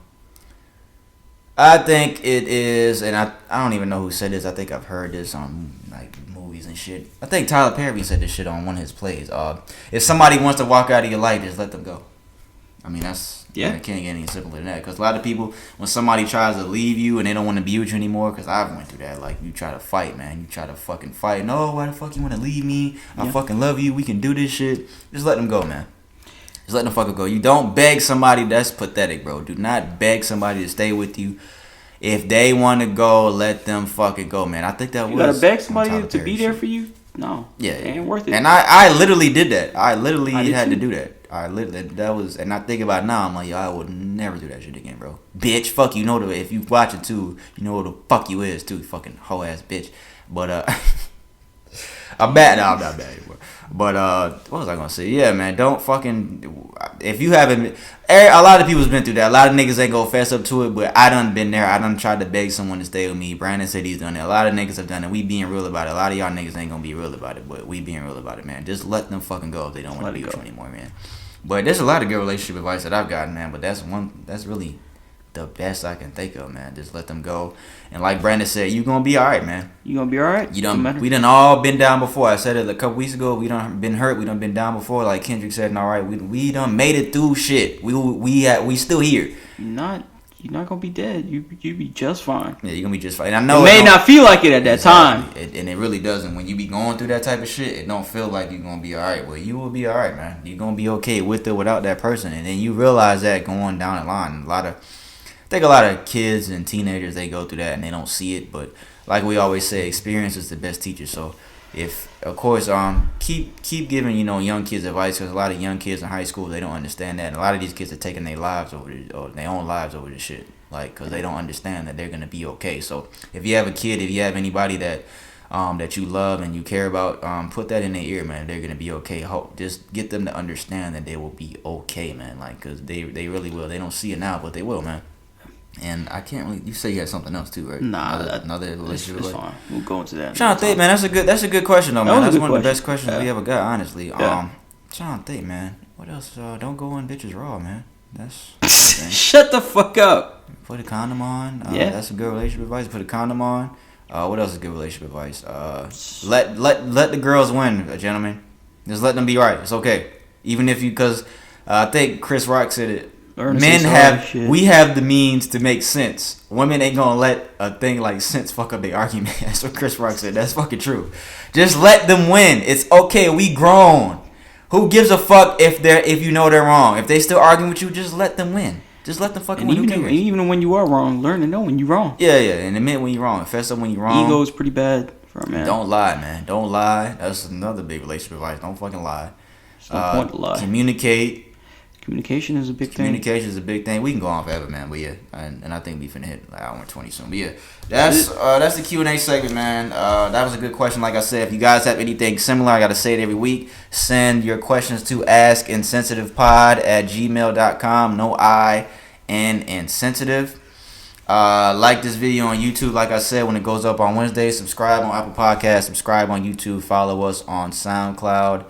I think it is, and I don't even know who said this. I think I've heard this on like movies and shit. I think Tyler Perry said this shit on one of his plays. If somebody wants to walk out of your life, just let them go. I mean, it can't get any simpler than that. Because a lot of people, when somebody tries to leave you and they don't want to be with you anymore, because I've went through that. Like, you try to fight, man. You try to fucking fight. No, why the fuck you want to leave me? I fucking love you. We can do this shit. Just let them go, man. Just let them fucking go. You don't beg somebody. That's pathetic, bro. Do not beg somebody to stay with you. If they want to go, let them fucking go, man. I think that you gotta beg somebody to be there for you? No. Yeah. It ain't worth it. And I literally did that. I literally had to do that. And I think about it now, I'm like, yo, I would never do that shit again, bro. Bitch, fuck you. Know if you watch it too, you know who the fuck you is too, fucking hoe ass bitch. But I'm bad. No, I'm not bad anymore. But what was I gonna say? Yeah, man, don't fucking. If you haven't, a lot of people's been through that. A lot of niggas ain't gonna fess up to it, but I done been there. I done tried to beg someone to stay with me. Brandon said he's done it. A lot of niggas have done it. We being real about it. A lot of y'all niggas ain't gonna be real about it, but we being real about it, man. Just let them fucking go if they don't want to be with you anymore, man. But there's a lot of good relationship advice that I've gotten, man. But that's really the best I can think of, man. Just let them go. And like Brandon said, you gonna be alright, man. You gonna be alright? We done all been down before. I said it a couple weeks ago. We done been hurt. We done been down before. Like Kendrick said, alright, we done made it through shit. We still here. You're not gonna be dead. You be just fine. Yeah, you're gonna be just fine. And I know it may not feel like it at that time. And it really doesn't. When you be going through that type of shit, it don't feel like you're gonna be alright. Well, you will be alright, man. You're gonna be okay with or without that person. And then you realize that going down the line. I think a lot of kids and teenagers, they go through that and they don't see it. But like we always say, experience is the best teacher. So if, of course, keep giving, young kids advice, because a lot of young kids in high school, they don't understand that. And a lot of these kids are taking their lives over their own lives over this shit, like, because they don't understand that they're gonna be okay. So if you have a kid, if you have anybody that that you love and you care about, put that in their ear, man. They're gonna be okay. Just get them to understand that they will be okay, man. Like, cause they really will. They don't see it now, but they will, man. And I can't really. You say you had something else too, right? Nah, another relationship. It's fine. We'll go into that. Trying to think, man. That's a good question, though, man. That's one of the best questions Yeah. we ever got, honestly. Yeah. Trying to think, man. What else? Don't go on bitches raw, man. That's shut the fuck up. Put a condom on. Yeah. That's some good relationship advice. Put a condom on. What else is good relationship advice? Let the girls win, gentlemen. Just let them be right. It's okay. Even if you, because I think Chris Rock said it. We have the means to make sense. Women ain't gonna let a thing like sense fuck up their argument. That's what Chris Rock said. That's fucking true. Just let them win. It's okay. We grown. Who gives a fuck if you know they're wrong? If they still arguing with you, just let them win. Just let them fucking win. Even when you are wrong, learn to know when you're wrong. Yeah. And admit when you're wrong. Fess up when you're wrong. Ego is pretty bad for a man. Don't lie, man. Don't lie. That's another big relationship advice. Don't fucking lie. There's no point to lie. Communicate. Communication is a big thing. Communication is a big thing. We can go on forever, man. But yeah, and I think we finna hit like hour 20 soon. But yeah, that's the Q&A segment, man. That was a good question. Like I said, if you guys have anything similar, I gotta say it every week. Send your questions to askinsensitivepod@gmail.com. No I, N, insensitive. Like this video on YouTube. Like I said, when it goes up on Wednesday, subscribe on Apple Podcasts. Subscribe on YouTube. Follow us on SoundCloud.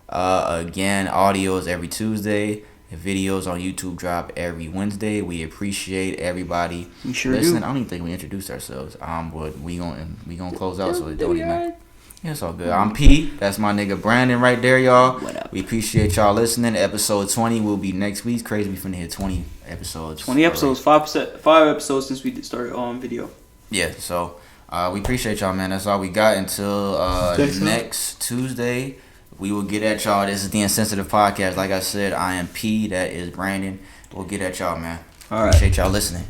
Again, audio is every Tuesday. Videos on YouTube drop every Wednesday. We appreciate everybody. We sure listening. do. I don't even think we introduced ourselves. But we gonna close out, so it don't even matter. Yeah, it's all good. I'm P. That's my nigga Brandon right there, y'all. What up? We appreciate y'all listening. Episode 20 will be next week. Crazy, we finna hit 20 episodes. 20 episodes, 5 episodes since we started on video. Yeah, so we appreciate y'all, man. That's all we got until next Tuesday. We will get at y'all. This is the Insensitive Podcast. Like I said, I am P. That is Brandon. We'll get at y'all, man. All right. Appreciate y'all listening.